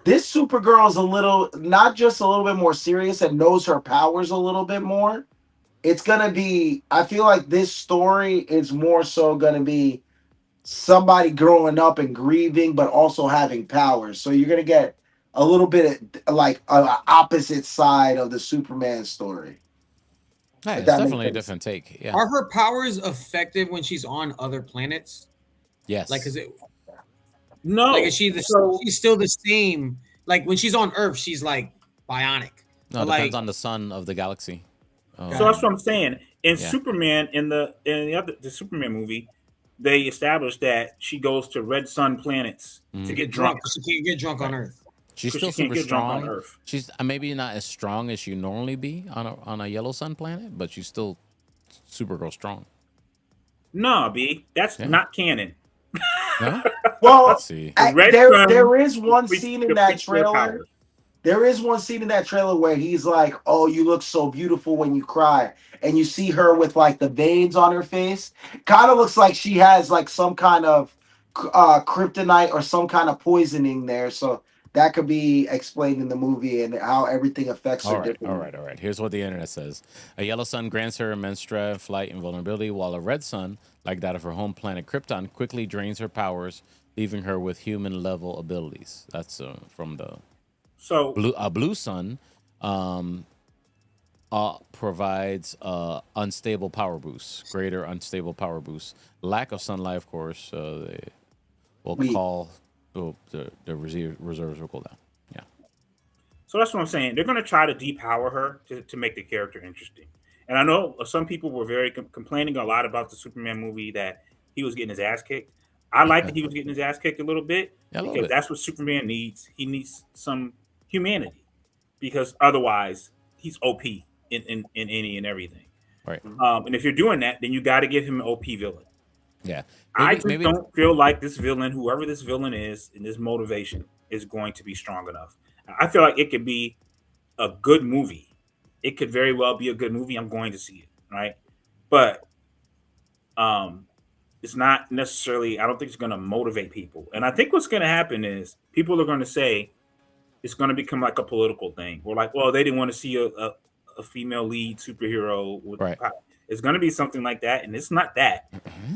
this Supergirl is a little, not just a little bit more serious and knows her powers a little bit more. It's gonna be. I feel like this story is more so gonna be somebody growing up and grieving, but also having powers. So you're gonna get a little bit of, like a opposite side of the Superman story. Hey, If it's that makes definitely a sense. different take. Yeah. Are her powers effective when she's on other planets? Yes. Like, is it No. like is she So she's still the same? Like when she's on Earth, she's like bionic. No, it But depends like, on the sun of the galaxy. so that's what I'm saying. In Yeah. Superman, in the Superman movie, they established that she goes to red sun planets to get drunk because she can't get drunk on Right. Earth. She's because still she can't super get drunk on strong. Earth. She's maybe not as strong as she normally be on a yellow sun planet, but she's still Supergirl strong. Nah, B, that's Yeah. not canon. No? Well, Let's see. The red there sun is one depletes- scene in that depletes their trailer. powers. There is one scene in that trailer where he's like, "Oh, you look so beautiful when you cry," and you see her with like the veins on her face. Kind of looks like she has like some kind of kryptonite or some kind of poisoning there. So that could be explained in the movie and how everything affects her All right, differently. all right. Here's what the internet says. A yellow sun grants her immense strength, flight, and vulnerability, while a red sun, like that of her home planet Krypton, quickly drains her powers, leaving her with human-level abilities. That's from the So blue sun provides unstable power boosts, greater unstable power boosts. Lack of sunlight, of course, they will call the reserves will go down. Yeah. So that's what I'm saying. They're going to try to depower her to make the character interesting. And I know some people were very complaining a lot about the Superman movie that he was getting his ass kicked. I like that he was getting his ass kicked a little bit Yeah, a little because bit. that's what Superman needs. He needs some humanity because otherwise he's OP in any and everything. Right. And if you're doing that, then you got to give him an OP villain. Yeah. I just don't feel like this villain, whoever this villain is, and this motivation is going to be strong enough. I feel like it could be a good movie. It could very well be a good movie. I'm going to see it, right? But it's not necessarily. I don't think it's going to motivate people. And I think what's going to happen is people are going to say it's going to become like a political thing. We're like, well, they didn't want to see a female lead superhero with Right. It's going to be something like that, and it's not that.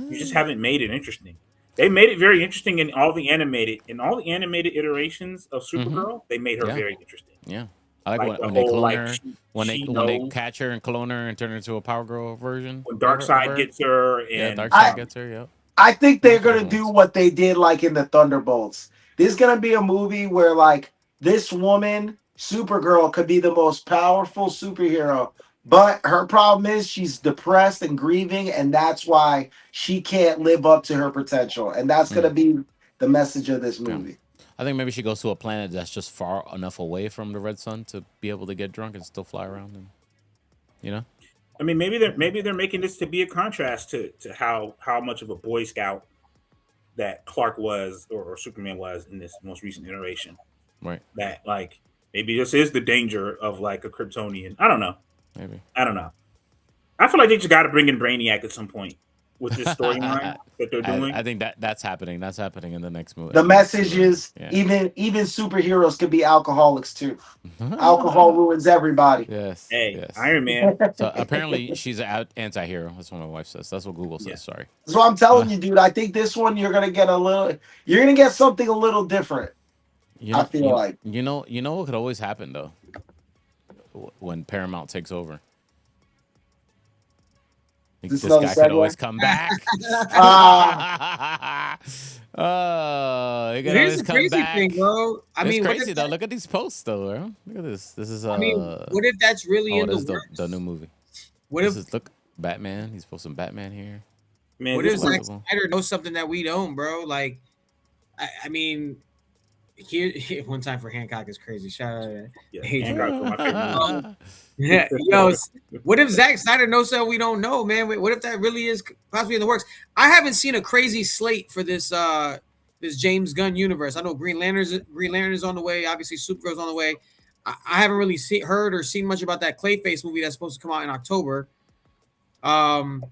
You just haven't made it interesting. They made it very interesting in all the animated iterations of Supergirl. They made her very interesting. Yeah. I like the when they whole, clone like, her, she when they knows catch her and clone her and turn her into a Power Girl version. when of her. Darkseid gets her, Yeah, and Darkseid gets her. Yep. I think they're Those are gonna good do ones. what they did like in the Thunderbolts. This is gonna be a movie where like this woman, Supergirl, could be the most powerful superhero, but her problem is she's depressed and grieving, and that's why she can't live up to her potential. And that's gonna be the message of this Yeah. movie. I think maybe she goes to a planet that's just far enough away from the red sun to be able to get drunk and still fly around. And, you know. I mean, maybe they're making this to be a contrast to how much of a Boy Scout that Clark was or Superman was in this most recent iteration. Right. That like maybe this is the danger of like a Kryptonian. I don't know. Maybe. I don't know. I feel like they just got to bring in Brainiac at some point with this storyline that they're doing. I think that's happening. That's happening in the next movie. The message is Yeah. even superheroes can be alcoholics too. Alcohol ruins everybody. Yes. Hey, Yes. Iron Man. So apparently she's an anti-hero. That's what my wife says. That's what Google says. Yeah. Sorry. So I'm telling you, dude, I think this one you're gonna get something a little different. I feel like you know what could always happen though when Paramount takes over. This guy could always come back. Oh, he could Here's always the come crazy back. thing, bro. I It's mean, what crazy if though. Look at these posts though, bro. Look at this. This is I mean, what if that's really in this is the works? the new movie. What This if is, look, Batman. He's posting Batman here. Man, what this if one- Zack Snyder knows something that we don't, bro? Like, I mean, here one time for Hancock is crazy. Shout out. yeah, Hancock for my favorite movie. Yeah, yo, what if Zack Snyder knows something we don't know, man? What if that really is possibly in the works? I haven't seen a crazy slate for this this James Gunn universe. I know Green Lantern is on the way. Obviously, Supergirl's on the way. I haven't really heard or seen much about that Clayface movie that's supposed to come out in October. And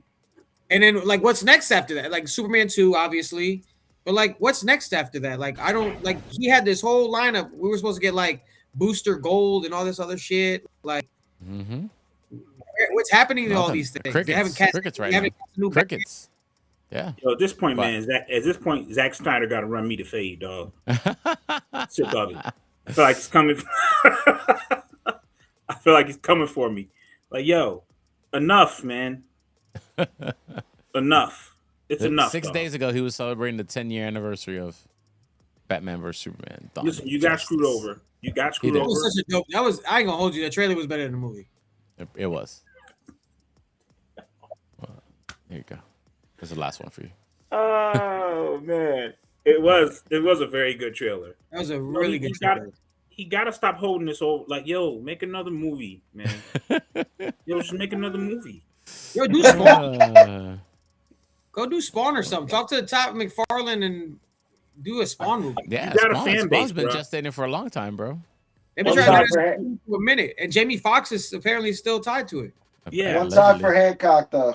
then like, what's next after that? Like Superman 2, obviously, but like, what's next after that? Like, I don't like. He had this whole lineup. We were supposed to get like Booster Gold and all this other shit. Like, what's happening to all Nothing. things? They Crickets. haven't cast, Crickets right they haven't now. cast a new Crickets. Yeah. Yo, at this point, But- man, Zack Snyder got to run me to fade, dog. Sick of it. I feel like it's coming. I feel like he's coming for me. Like, yo, Enough, man. Enough. It's enough. 6 dog. days ago, he was celebrating the 10-year anniversary of Batman vs Superman. Dawn Listen, of you got screwed Justice. over. You got He screwed did. That over. was such a dope. That was. I ain't gonna hold you. The trailer was better than the movie. It was. Here you go. That's the last one for you. Oh man, it was a very good trailer. That was a really good trailer. He gotta stop holding this over. Like, yo, make another movie, man. Yo, just make another movie. Yo, do Spawn. Uh, Go do Spawn or something. Talk to the top McFarlane and do a Spawn movie. yeah, You got a Spawn, fan Spawn's base, been bro. gestating for a long time, bro. They've been One trying time to for do this for a minute, and Jamie Foxx is apparently still tied to it. Yeah. One time for Hancock though.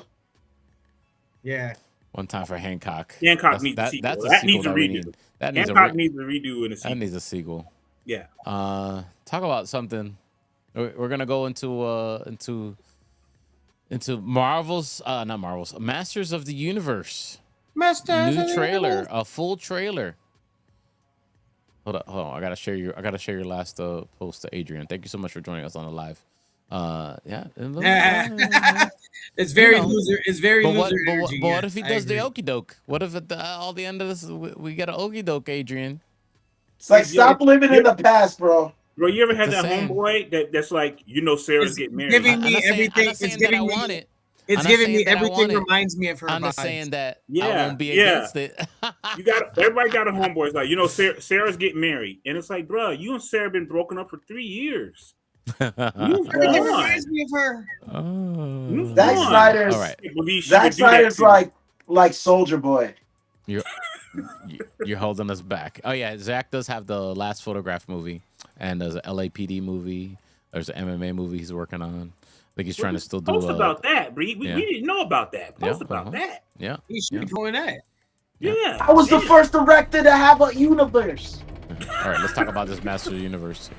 Yeah. One time for Hancock. Hancock needs a sequel. That's a That sequel needs a that we redo. need. That needs Hancock a needs a redo in a that sequel. needs a sequel. Yeah. Talk about something. We're gonna go into Marvel's not Marvel's Masters of the Universe. Masters of New the trailer, Universe. a full trailer. Hold on. I gotta share your last post to Adrian. Thank you so much for joining us on the live. Yeah. It's very You know. loser. It's very But loser. what, energy, but yeah, what if he I does the agree. okie doke? What if at all the end of this we get an okie doke, Adrian? It's like stop living in the past, bro. Bro, you ever had Just that saying. homeboy that's like, Sarah's It's getting married? giving I'm me not saying, everything. I'm not saying that I want it. It's I'm not giving saying me that I want everything. it. Reminds me of her. I'm just vibes. saying that I Yeah, won't be yeah. against it. Everybody got a homeboy. It's like, Sarah's getting married. And it's like, bro, you and Sarah been broken up for 3 years. Move Everything on. reminds me of her. Move Zack on. Snyder's All right. I believe she Zack would do that Snyder's too. like Soldier Boy. You're holding us back. Oh yeah, Zach does have the Last Photograph movie, and there's an LAPD movie. There's an MMA movie he's working on. I think he's trying to still do. Post about that, Bree. We yeah. didn't know about that. Post Yeah, about that. Yeah. He should be doing that. Yeah. I was the first director to have a universe. All right, let's talk about this Master Universe.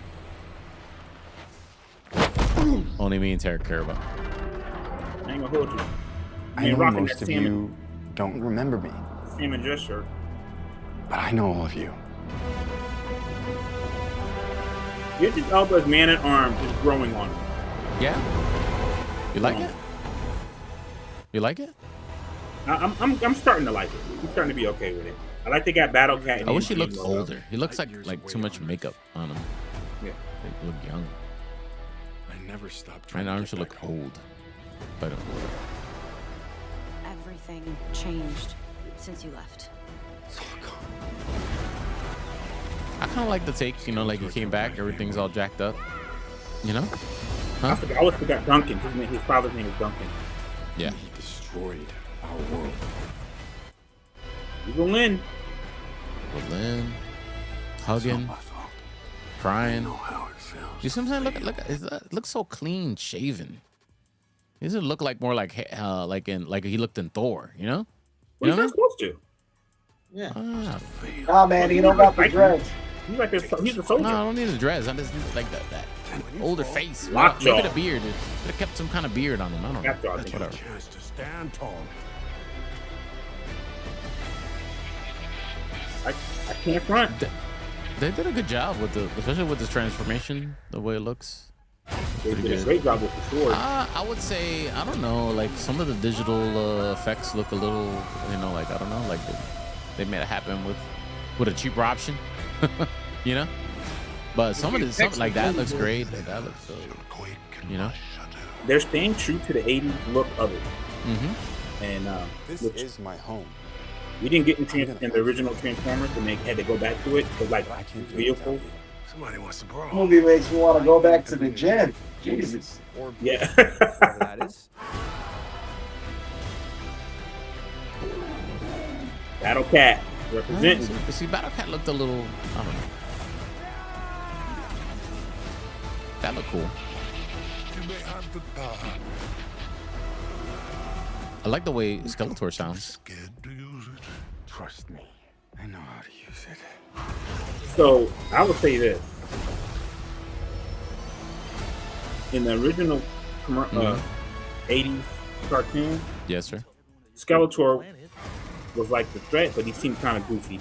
Only me and Tarek care about. I ain't gonna hold you. I know rocking most that of salmon- you don't remember me, Salmon dress shirt. but I know all of you. Idris Elba's Man at Arms is growing on him. Yeah. You like it? You like it? I'm starting to like it. I'm starting to be okay with it. I like they got Battle Cat. and I wish he Indian looked logo. older. He looks like too much makeup on him. Yeah. They look young. I never stopped My trying arms to should get look back home. old. But Everything changed since you left. I kind of like the take, like he came back, everything's all jacked up. You know? Huh? I always forgot Duncan. His father's name is Duncan. Yeah. He destroyed our world. Evil Lynn. Lynn, It's hugging, not my fault. I crying. know how it feels. You sometimes to look fail. it looks so clean shaven. He doesn't look like more like he looked in Thor, you know? What You is know that supposed to? Yeah. Ah, Nah, man, he don't got the dreads. He's like he's a soldier. no, I don't need the dreads. I just need like that older face. Lockjaw. Maybe the beard. They have kept some kind of beard on him. I don't know. Lockjaw, I think. Whatever. Chance to stand tall. I can't front. They did a good job especially with this transformation, the way it looks. They Pretty did a good. great job with the sword. I would say, I don't know, like some of the digital effects look a little, like, I don't know, like they made it happen with a cheaper option, you know? But some like that looks great. That looks, you know? They're staying true to the 80s look of it. Mm-hmm. And This which is my home. we didn't get in the original Transformers, and they had to go back to it because, like, I can't do it vehicle. without you. Somebody wants to borrow. Movie makes me want to go back to the gym. Jesus. Or Yeah. whatever that is. Battle Cat representing. See, Battle Cat looked a little, I don't know. That looked cool. You may have the power. I like the way Skeletor sounds. Scared to use it. Trust me, I know how to use it. So I would say this: in the original 80s cartoon, Yes, sir. Skeletor was like the threat, but he seemed kind of goofy.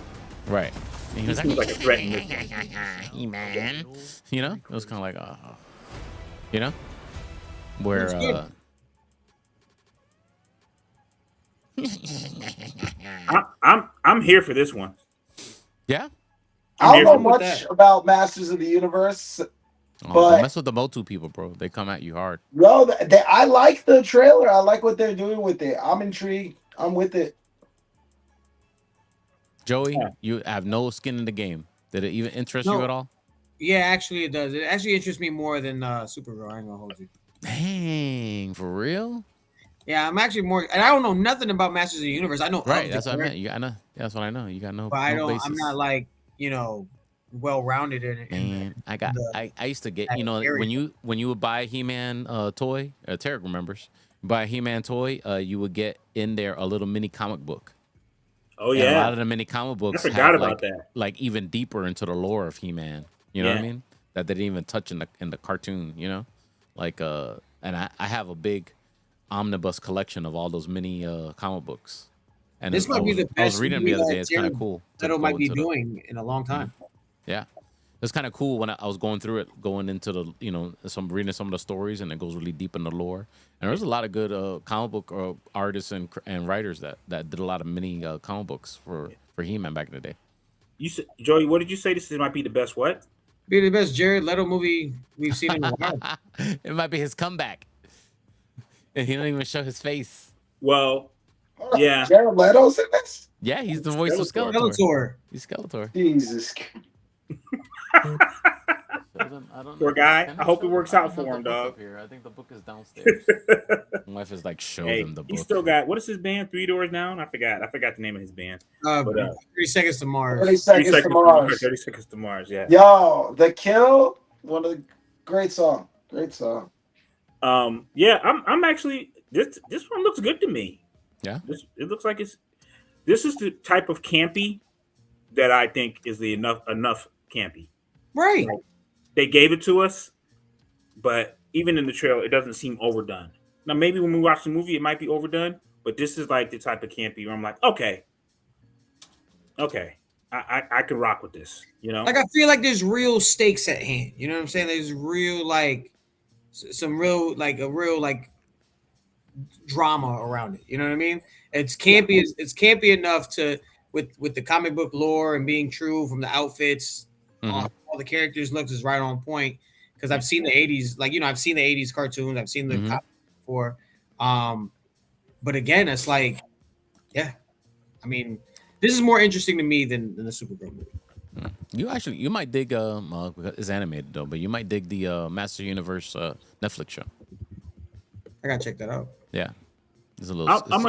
Right. And He seemed like a threat in this. He-Man. You know? It was kind of like, you know? That's Where, good. I'm here for this one. Yeah. I'm I here don't know for with much that. about Masters of the Universe, Oh, don't but mess with the Motu people, bro. They come at you hard. no, I like the trailer. I like what they're doing with it. I'm intrigued. I'm with it. Joey, Yeah. you have no skin in the game. Did it even interest you No, at all? yeah, actually it does. It actually interests me more than Supergirl. I ain't gonna hold you. Dang, for real? Yeah, I'm actually more, and I don't know nothing about Masters of the Universe. I know Right, of the that's what I meant. character, You got no. That's what I know. You got no but I no don't. I'm basis. not like well rounded Man, I used to get that area. when you would buy a He-Man toy, Tarek remembers. Buy a He-Man toy, you would get in there a little mini comic book. Oh And a yeah, lot of the mini comic I books forgot have about that. like even deeper into the lore of He-Man. You know what I Yeah, mean? That they didn't even touch in the cartoon, you know? Like and I have a big omnibus collection of all those mini comic books. And This might be the I was best reading them the movie other that day. It's kind of Jared cool to Leto go might be into the doing in a long time. yeah. It's kind of cool when I was going through it, going into the some reading some of the stories, and it goes really deep in the lore. And there's a lot of good comic book artists and writers that did a lot of mini comic books for He-Man back in the day. you said, Joey. What did you say? This might be the best. What? Be the best Jared Leto movie we've seen in a while. It might be his comeback, and he don't even show his face. Well, Hold on, yeah. Jared Leto's in this. Yeah, he's the voice of Skeletor. Skeletor. Skeletor. He's Skeletor. Jesus. I don't Poor know. guy. Can I hope show it works I don't out have for the him, book dog. up here. I think the book is downstairs. My wife is like, show Hey, them the book. he still got what is his band? 3 Doors Down. I forgot. I forgot the name of his band. But 30 Seconds to 30 Mars. 30 seconds to seconds to Mars. Mars. 30 seconds to Mars. Yeah. Yo, The Kill, one of the great song. Great song. Yeah. I'm actually this one looks good to me. Yeah. It looks like this is the type of campy that I think is the enough campy. Right. Like, they gave it to us, but even in the trailer, it doesn't seem overdone. Now, maybe when we watch the movie, it might be overdone, but this is like the type of campy where I'm like, okay, I can rock with this, you know? Like I feel like there's real stakes at hand. You know what I'm saying? There's real like some real like a real like drama around it. You know what I mean? It's campy. It's campy enough to with the comic book lore and being true from the outfits. All the characters looks is right on point because I've seen the 80s. Like I've seen the 80s cartoons. I've seen the comics before. But again, it's like, yeah. I mean, this is more interesting to me than the Supergirl movie. You might dig it's animated though, but you might dig the Master Universe Netflix show. I gotta check that out. Yeah, it's a little. I'm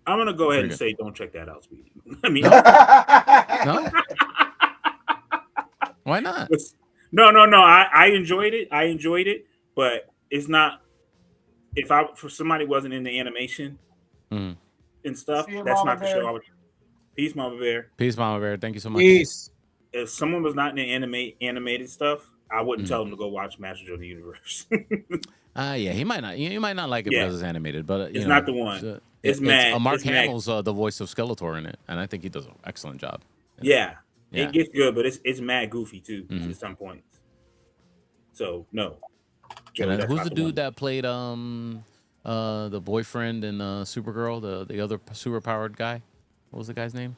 gonna go ahead and good. say, don't check that out, Speedy. I mean, No, why not? no. I enjoyed it, but it's not. If somebody wasn't in the animation and stuff, See you, that's Mama not the Bear. show I would. Peace, Mama Bear. Peace, Mama Bear. Thank you so much. Peace. If someone was not in the animated stuff, I wouldn't tell them to go watch Masters of the Universe. Yeah, he might not. You might not like it Yeah. because it's animated, but It's not the one. It's mad. Mark It's mad. Hamill's the voice of Skeletor in it, and I think he does an excellent job. Yeah, Yeah. it gets good, but it's mad goofy too at some points. So no. Joey, And that's who's not the one. dude that played the boyfriend in Supergirl, the other superpowered guy? What was the guy's name?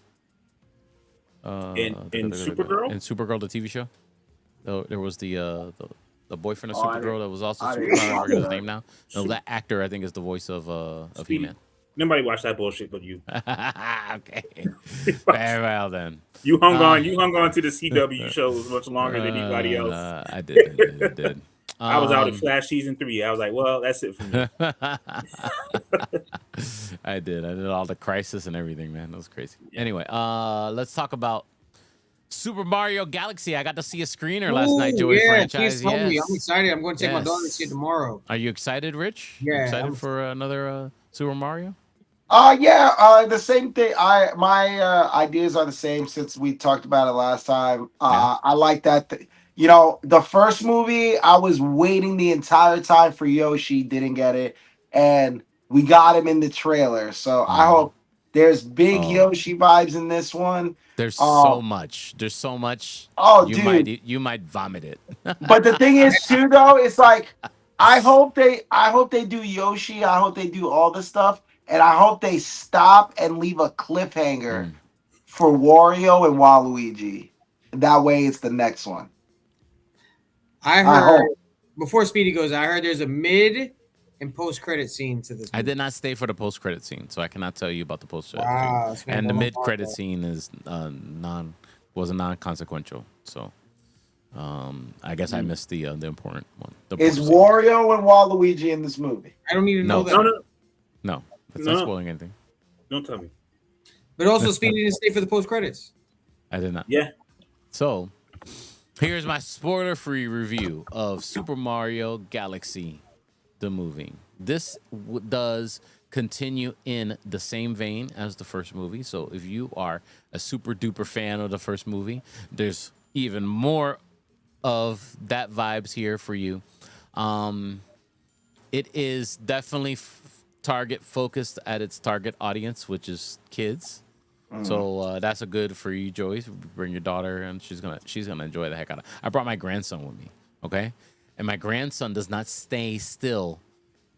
In Supergirl? In Supergirl, the TV show. There was the boyfriend of Oh, I Supergirl that was also I didn't superpowered. I watch forget his that. name now. No, that actor I think is the voice of Speedy. He-Man. Nobody watched that bullshit but you. Okay, very well then. You hung on to the CW shows much longer than anybody else. I did. I was out at Flash season 3. I was like, well, that's it for me. I did all the Crisis and everything, man. That was crazy. Anyway, let's talk about Super Mario Galaxy. I got to see a screener last night, Joey yeah, franchise. please tell me. Yes. I'm excited. I'm going to take my daughter to see it Yes. tomorrow. Are you excited, Rich? You Yeah, excited I'm- for another Super Mario? The same thing. My ideas are the same since we talked about it last time. I like that. The first movie, I was waiting the entire time for Yoshi, didn't get it, and we got him in the trailer. So I hope there's big Oh. Yoshi vibes in this one. There's so much. There's so much. Oh, you might vomit it. But the thing is, too, though, it's like I hope they do Yoshi. I hope they do all the stuff, and I hope they stop and leave a cliffhanger Mm. for Wario and Waluigi. That way, it's the next one. I I heard hope. before Speedy goes, I heard there's a mid and post credit scene to this. I movie. did not stay for the post credit scene, so I cannot tell you about the post credit Wow, scene. And the my mid credit heart, scene is was non consequential. So I guess I missed the important one. The Is post scene. Wario and Waluigi in this movie? I don't need to know No. that. No, That's No. not spoiling anything. don't tell me. But also, Speedy didn't stay for the post credits. I did not. Yeah, So here's my spoiler-free review of Super Mario Galaxy, the movie. This does continue in the same vein as the first movie. So if you are a super duper fan of the first movie, there's even more of that vibes here for you. It is definitely target focused at its target audience, which is kids. So that's a good for you, Joyce. Bring your daughter, and she's gonna enjoy the heck out of it. I brought my grandson with me, okay, and my grandson does not stay still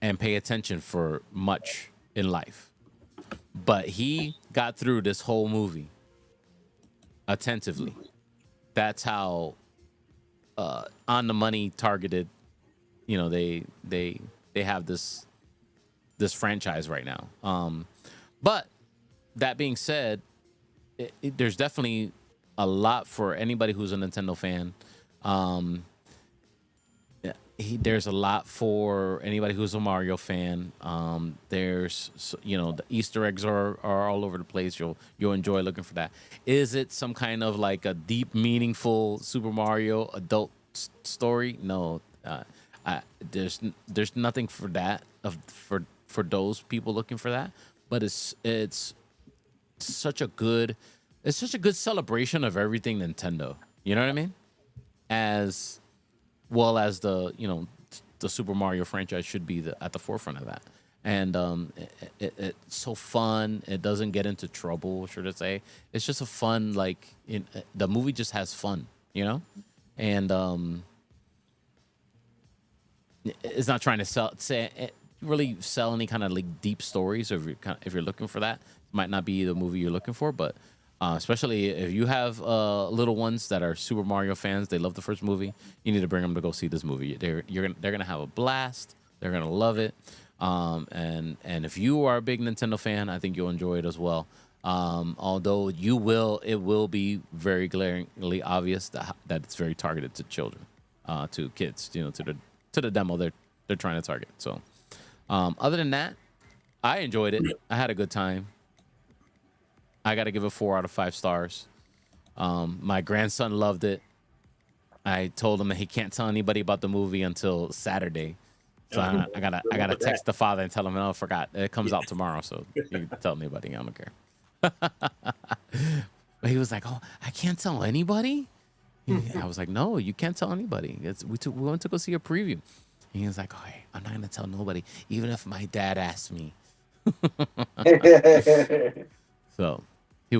and pay attention for much in life, but he got through this whole movie attentively. That's how on the money targeted. You know, they have this franchise right now. But that being said, there's definitely a lot for anybody who's a Nintendo fan. There's a lot for anybody who's a Mario fan. There's the Easter eggs are all over the place. You'll enjoy looking for that. Is it some kind of like a deep, meaningful Super Mario adult story? No. There's nothing for that for those people looking for that. But it's such a good celebration of everything Nintendo. You know what I mean? As well as the Super Mario franchise should be at the forefront of that. And it's so fun. It doesn't get into trouble, should I say? It's just a fun the movie just has fun, and it's not trying to really sell any kind of like deep stories. If you're looking for that, it might not be the movie you're looking for. But especially if you have little ones that are Super Mario fans, they love the first movie. You need to bring them to go see this movie. They're gonna have a blast. They're gonna love it. And if you are a big Nintendo fan, I think you'll enjoy it as well. Although it will be very glaringly obvious that it's very targeted to children, to kids. To the demo they're trying to target. So other than that, I enjoyed it. I had a good time. I got to give it 4 out of 5 stars. My grandson loved it. I told him that he can't tell anybody about the movie until Saturday. So I gotta text the father and tell him, I forgot. It comes out tomorrow, so you can tell anybody. I don't care. But he was like, "Oh, I can't tell anybody." I was like, "No, you can't tell anybody. We went to go see a preview." And he was like, "Oh, hey, I'm not gonna tell nobody, even if my dad asked me." So he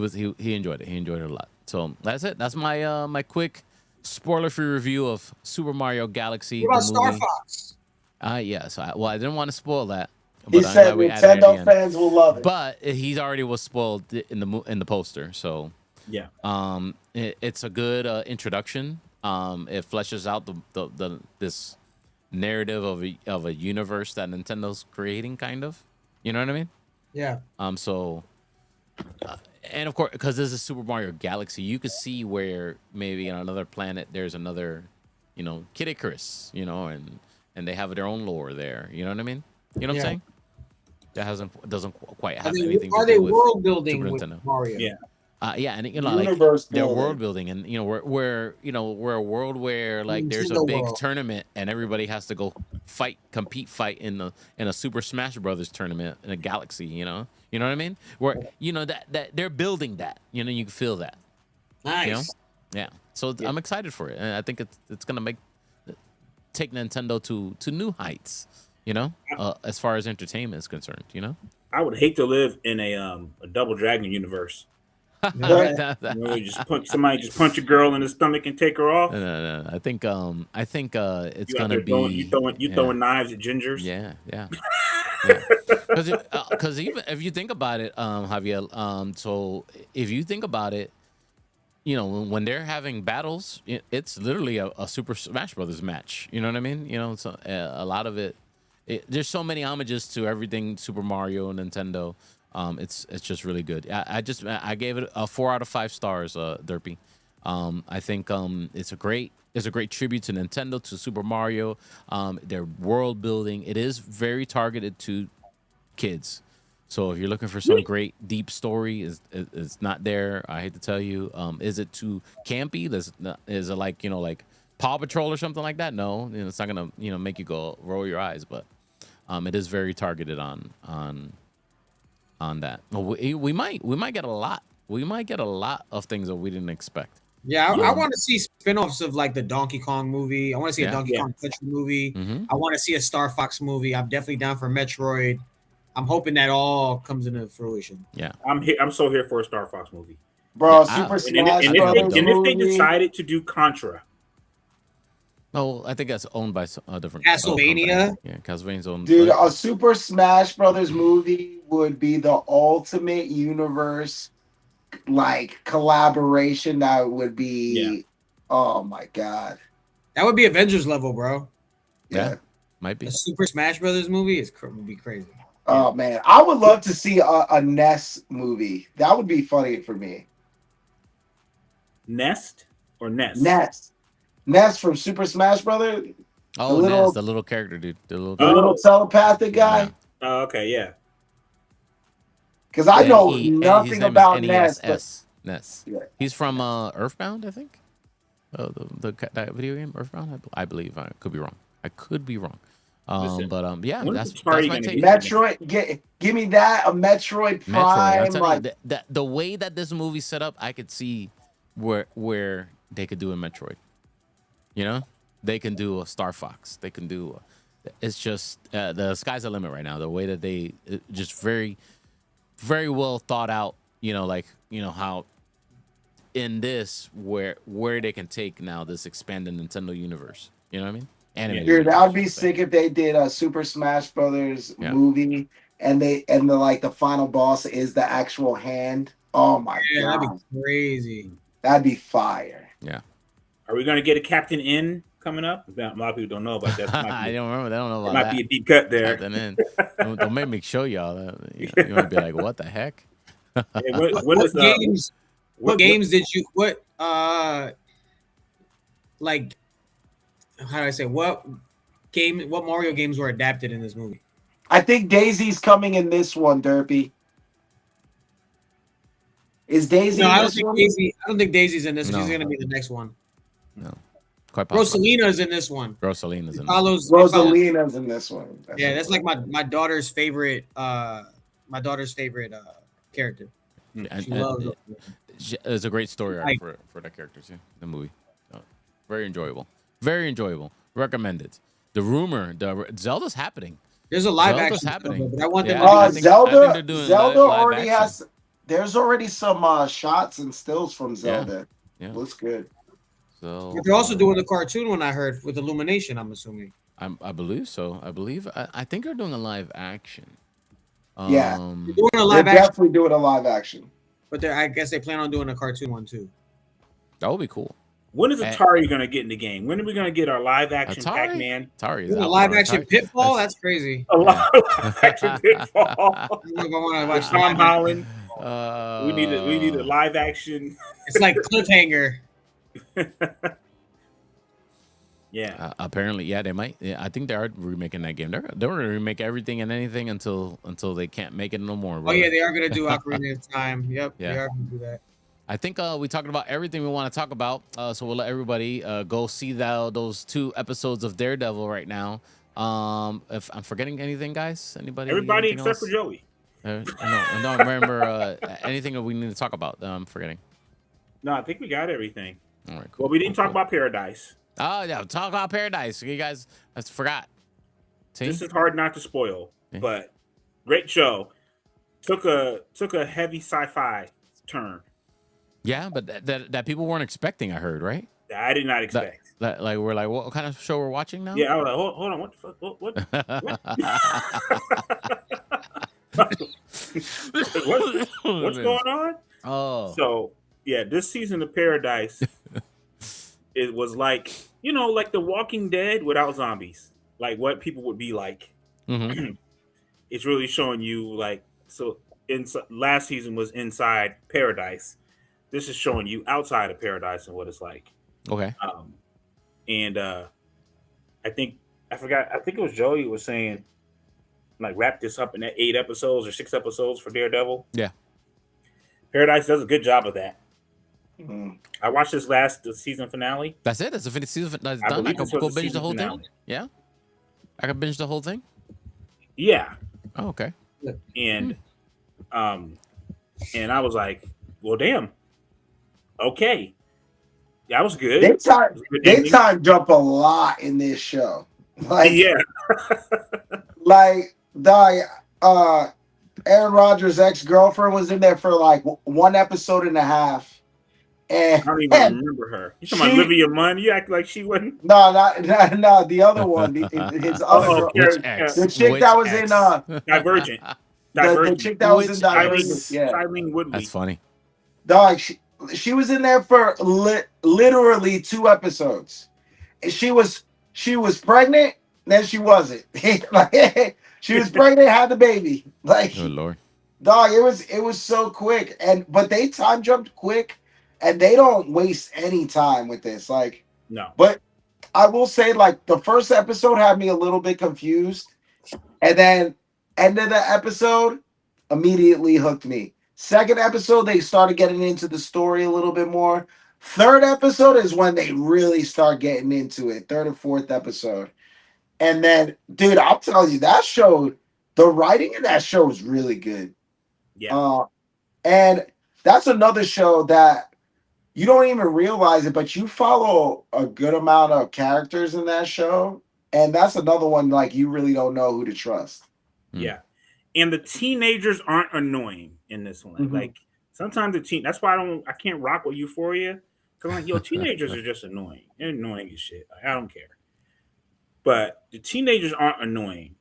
enjoyed it. He enjoyed it a lot. So that's it. That's my my quick spoiler-free review of Super Mario Galaxy. What about the Star movie. Fox? Yeah. So I didn't want to spoil that. He But I'm said glad we added it at the Nintendo end. fans will love it. But he already was spoiled in the poster. So yeah. It's a good introduction. It fleshes out this narrative of a universe that Nintendo's creating, kind of. You know what I mean? Yeah. So, and of course, because this is Super Mario Galaxy, you could see where maybe on another planet there's another, Kid Icarus, and they have their own lore there. You know what I mean? You know what I'm saying? That doesn't quite have anything to do with Are they world building Super with Nintendo. Mario? Yeah. Yeah, and Universe they're building. world building, and we're a world where there's a Nintendo big world. tournament, and everybody has to go compete in a Super Smash Brothers tournament in a galaxy. You know what I mean? Where that they're building that. You can feel that. Nice. Yeah. So I'm excited for it, and I think it's gonna take Nintendo to new heights. As far as entertainment is concerned. I would hate to live in a Double Dragon universe. No, You just punch a girl in the stomach and take her off. no. I think it's You out gonna there be throwing knives at gingers. Yeah. Because even if you think about it, Javier, so if you think about it, you know, when they're having battles, it's literally a Super Smash Brothers match. You know what I mean? You know, so a lot of there's so many homages to everything Super Mario and Nintendo. It's just really good. I gave it a 4 out of 5 stars, Derpy. I think it's a great tribute to Nintendo, to Super Mario. Their world building, it is very targeted to kids. So if you're looking for some great deep story, it's not there. I hate to tell you. Is it too campy? Is it like, you know, like Paw Patrol or something like that? No, you know, it's not gonna, you know, make you go roll your eyes. But it is very targeted on that. We might get a lot. We might get a lot of things that we didn't expect. Yeah, I want to see spin-offs of like the Donkey Kong movie. I want to see a Donkey Kong Country movie. I want to see a Star Fox movie. I'm definitely down for Metroid. I'm hoping that all comes into fruition. Yeah, I'm so here for a Star Fox movie, bro. Super Smash Brothers and if they movie. decided to do Contra, oh, I think that's owned by a different Castlevania. Yeah, Castlevania's owned. Dude, a Super Smash Brothers movie would be the ultimate universe like collaboration. That would be, oh my god, that would be Avengers level, bro. Yeah, might be. A Super Smash Brothers movie would be crazy. Oh man, I would love to see a Ness movie. That would be funny for me. Nest or Ness? Ness from Super Smash Brothers. Oh, Ness, the little character, dude. The little telepathic guy. Yeah. Oh, okay, yeah. Because I know nothing about Ness. Ness. Yeah. He's from Earthbound, I think. That video game, Earthbound. I believe. I could be wrong. Yeah, that's my take. Metroid, give me that, a Metroid Prime. Like the way that this movie's set up, I could see where they could do a Metroid. You know, they can do a Star Fox. They can do. It's just the sky's the limit right now. The way that they just very, very well thought out. You know, like, you know how in this where they can take now this expanded Nintendo universe. You know what I mean? Dude, that would be sick if they did a Super Smash Brothers movie, and the final boss is the actual hand. Oh my god, that'd be crazy. That'd be fire. Yeah. Are we gonna get a Captain N coming up? A lot of people don't know about that. I don't remember. They don't know about that. Might be a deep cut there. Captain N. Don't make me show y'all that. You might be like, what the heck? What games did you like? How do I say what Mario games were adapted in this movie? I think Daisy's coming in this one, Derpy. Is Daisy? No, I don't think Daisy's in this. No. She's gonna be the next one. No, quite possible. Rosalina's in this one. Rosalina's in this one. That's like my daughter's favorite. My daughter's favorite character. She loves it. It's a great story arc for that character too. The movie, very enjoyable. Very enjoyable. Recommended. The rumor, Zelda's happening. There's a live action happening. But I want them Zelda already has. There's already some shots and stills from Zelda. Yeah. Looks good. So but they're also doing the cartoon one I heard with Illumination. I'm assuming. I believe so. I think they're doing a live action. Yeah, they're doing a live action. Definitely doing a live action. But I guess they plan on doing a cartoon one too. That would be cool. When is Atari going to get in the game? When are we going to get our live action Pac-Man? Atari is a live action Pitfall? That's crazy. A live action Pitfall. I want to watch Tom Holland. We need a live action. It's like Cliffhanger. Yeah. Apparently, they might. Yeah, I think they are remaking that game. They're going to remake everything and anything until they can't make it no more. Brother. Oh yeah, they are going to do Ocarina of Time. Yep. Yeah. They are going to do that. I think we talked about everything we want to talk about, so we'll let everybody go see those 2 episodes of Daredevil right now. If I'm forgetting anything, guys, everybody except for Joey. No, remember anything that we need to talk about. I'm forgetting. No, I think we got everything. All right, cool. Well, we didn't talk about Paradise. Oh yeah, talk about Paradise. You guys, I forgot. See? This is hard not to spoil, but great show. Took a heavy sci-fi turn. Yeah, but that people weren't expecting. I heard, right? That I did not expect. Like we're like, what kind of show we're watching now? Yeah, I was like, hold on, what the fuck? What's going on? Oh, So yeah, this season of Paradise, it was like, you know, like The Walking Dead without zombies, like what people would be like. mm-hmm. It's really showing you like, so last season was inside Paradise. This is showing you outside of Paradise and what it's like. Okay. And I think it was Joey who was saying like wrap this up in 8 episodes or 6 episodes for Daredevil. Yeah. Paradise does a good job of that. Mhm. I watched the season finale. That's it. That's the finished season. That's I done. I believe can this was go the binge the season whole finale. thing. Yeah. I can binge the whole thing. Yeah, Oh, okay. and and I was like, well, damn. Okay, that was good. It was a good They ending. time jump a lot in this show. Like, Yeah, like the Aaron Rodgers' ex-girlfriend was in there for like 1.5 episodes. I And, don't even remember her. You talking about Olivia Munn? You act like she wasn't. no, not the other one. His other Oh, girl, Which Karen, X? the chick Which that was X? in Divergent. the chick that was in Which Divergent. X? Yeah, Shailene Woodley. That's funny. dog. She was in there for literally 2 episodes. And she was pregnant, then she wasn't. Like, she was pregnant, had the baby. Like, Oh Lord. dog, it was so quick. But they time jumped quick, and they don't waste any time with this. Like, No. but I will say, like, the first episode had me a little bit confused, and then end of the episode immediately hooked me. Second episode, they started getting into the story a little bit more. Third episode is when they really start getting into it. Third and fourth episode. And then, dude, I'll tell you, that show, the writing in that show is really good. Yeah. And that's another show that you don't even realize it, but you follow a good amount of characters in that show. And that's another one, like, you really don't know who to trust. Yeah. And the teenagers aren't annoying in this one. Mhm. Like sometimes that's why I can't rock with Euphoria. Because like, yo, teenagers are just annoying. They're annoying as shit. Like, I don't care. But the teenagers aren't annoying.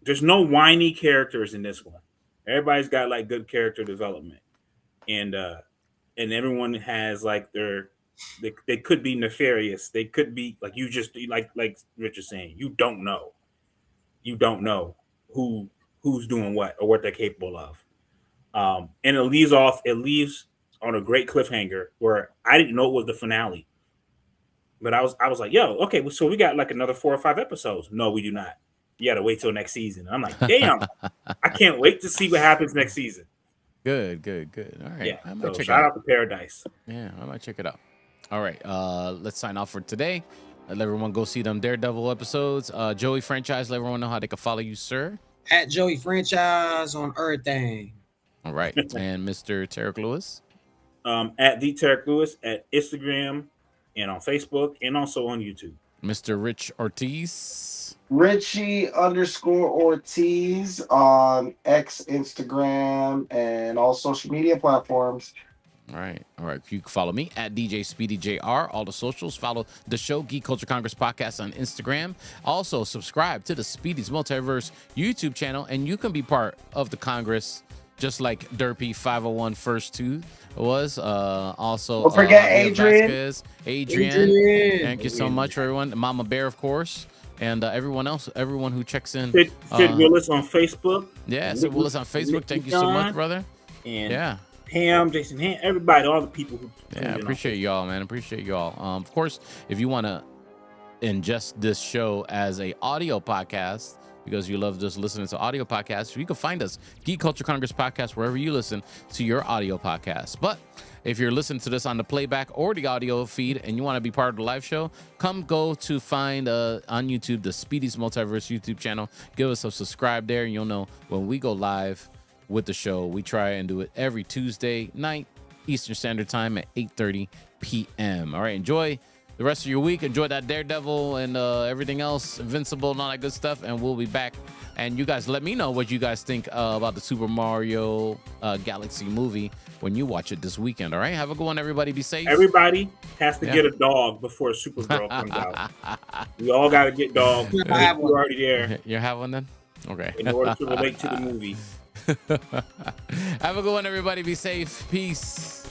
There's no whiny characters in this one. Everybody's got like good character development. And everyone has like they could be nefarious. They could be like you just like Rich is saying, you don't know. You don't know who's doing what or what they're capable of. And it leaves on a great cliffhanger where I didn't know it was the finale. But I was like, yo, okay, so we got like another 4 or 5 episodes. No, we do not. You gotta wait till next season. I'm like, damn, I can't wait to see what happens next season. Good. All right. Yeah. I might So check it shout out. out to Paradise. Yeah, I might check it out. All right. Let's sign off for today. Let everyone go see them Daredevil episodes. Joey Franchise, let everyone know how they can follow you, sir. At Joey Franchise on everything. All right. And Mr. Tarek Lewis. At the Tarek Lewis at Instagram and on Facebook and also on YouTube. Mr. Rich Ortiz. Richie_Ortiz on X, Instagram, and all social media platforms. All right. You can follow me at DJ Speedy JR, all the socials. Follow the show, Geek Culture Congress Podcast, on Instagram. Also, subscribe to the Speedy's Multiverse YouTube channel, and you can be part of the Congress, just like Derpy 501 First 2 was. Also, Don't forget Leah Adrian. Vasquez, Adrian. Thank you so much for everyone. Mama Bear, of course. And everyone who checks in. Sid Willis on Facebook. Yeah, Sid Willis on Facebook. Thank you so much, brother. And yeah. Pam, Jason Ham, everybody, all the people who. Yeah, appreciate y'all, man. Appreciate y'all. Of course, if you want to ingest this show as a audio podcast, because you love just listening to audio podcasts, you can find us, Geek Culture Congress Podcast, wherever you listen to your audio podcast. But if you're listening to this on the playback or the audio feed and you want to be part of the live show, come go to find on YouTube the Speedy's Multiverse YouTube channel. Give us a subscribe there, and you'll know when we go live with the show. We try and do it every Tuesday night, Eastern Standard Time at 8:30 p.m. All right, enjoy the rest of your week. Enjoy that Daredevil and everything else, Invincible and all that good stuff. And we'll be back. And you guys let me know what you guys think about the Super Mario Galaxy movie when you watch it this weekend. All right. Have a good one, everybody. Be safe. Everybody has to get a dog before Supergirl comes out. We all got to get dogs. I have one. We're already there. You have one then? Okay. In order to relate to the movie. Have a good one, everybody. Be safe. Peace.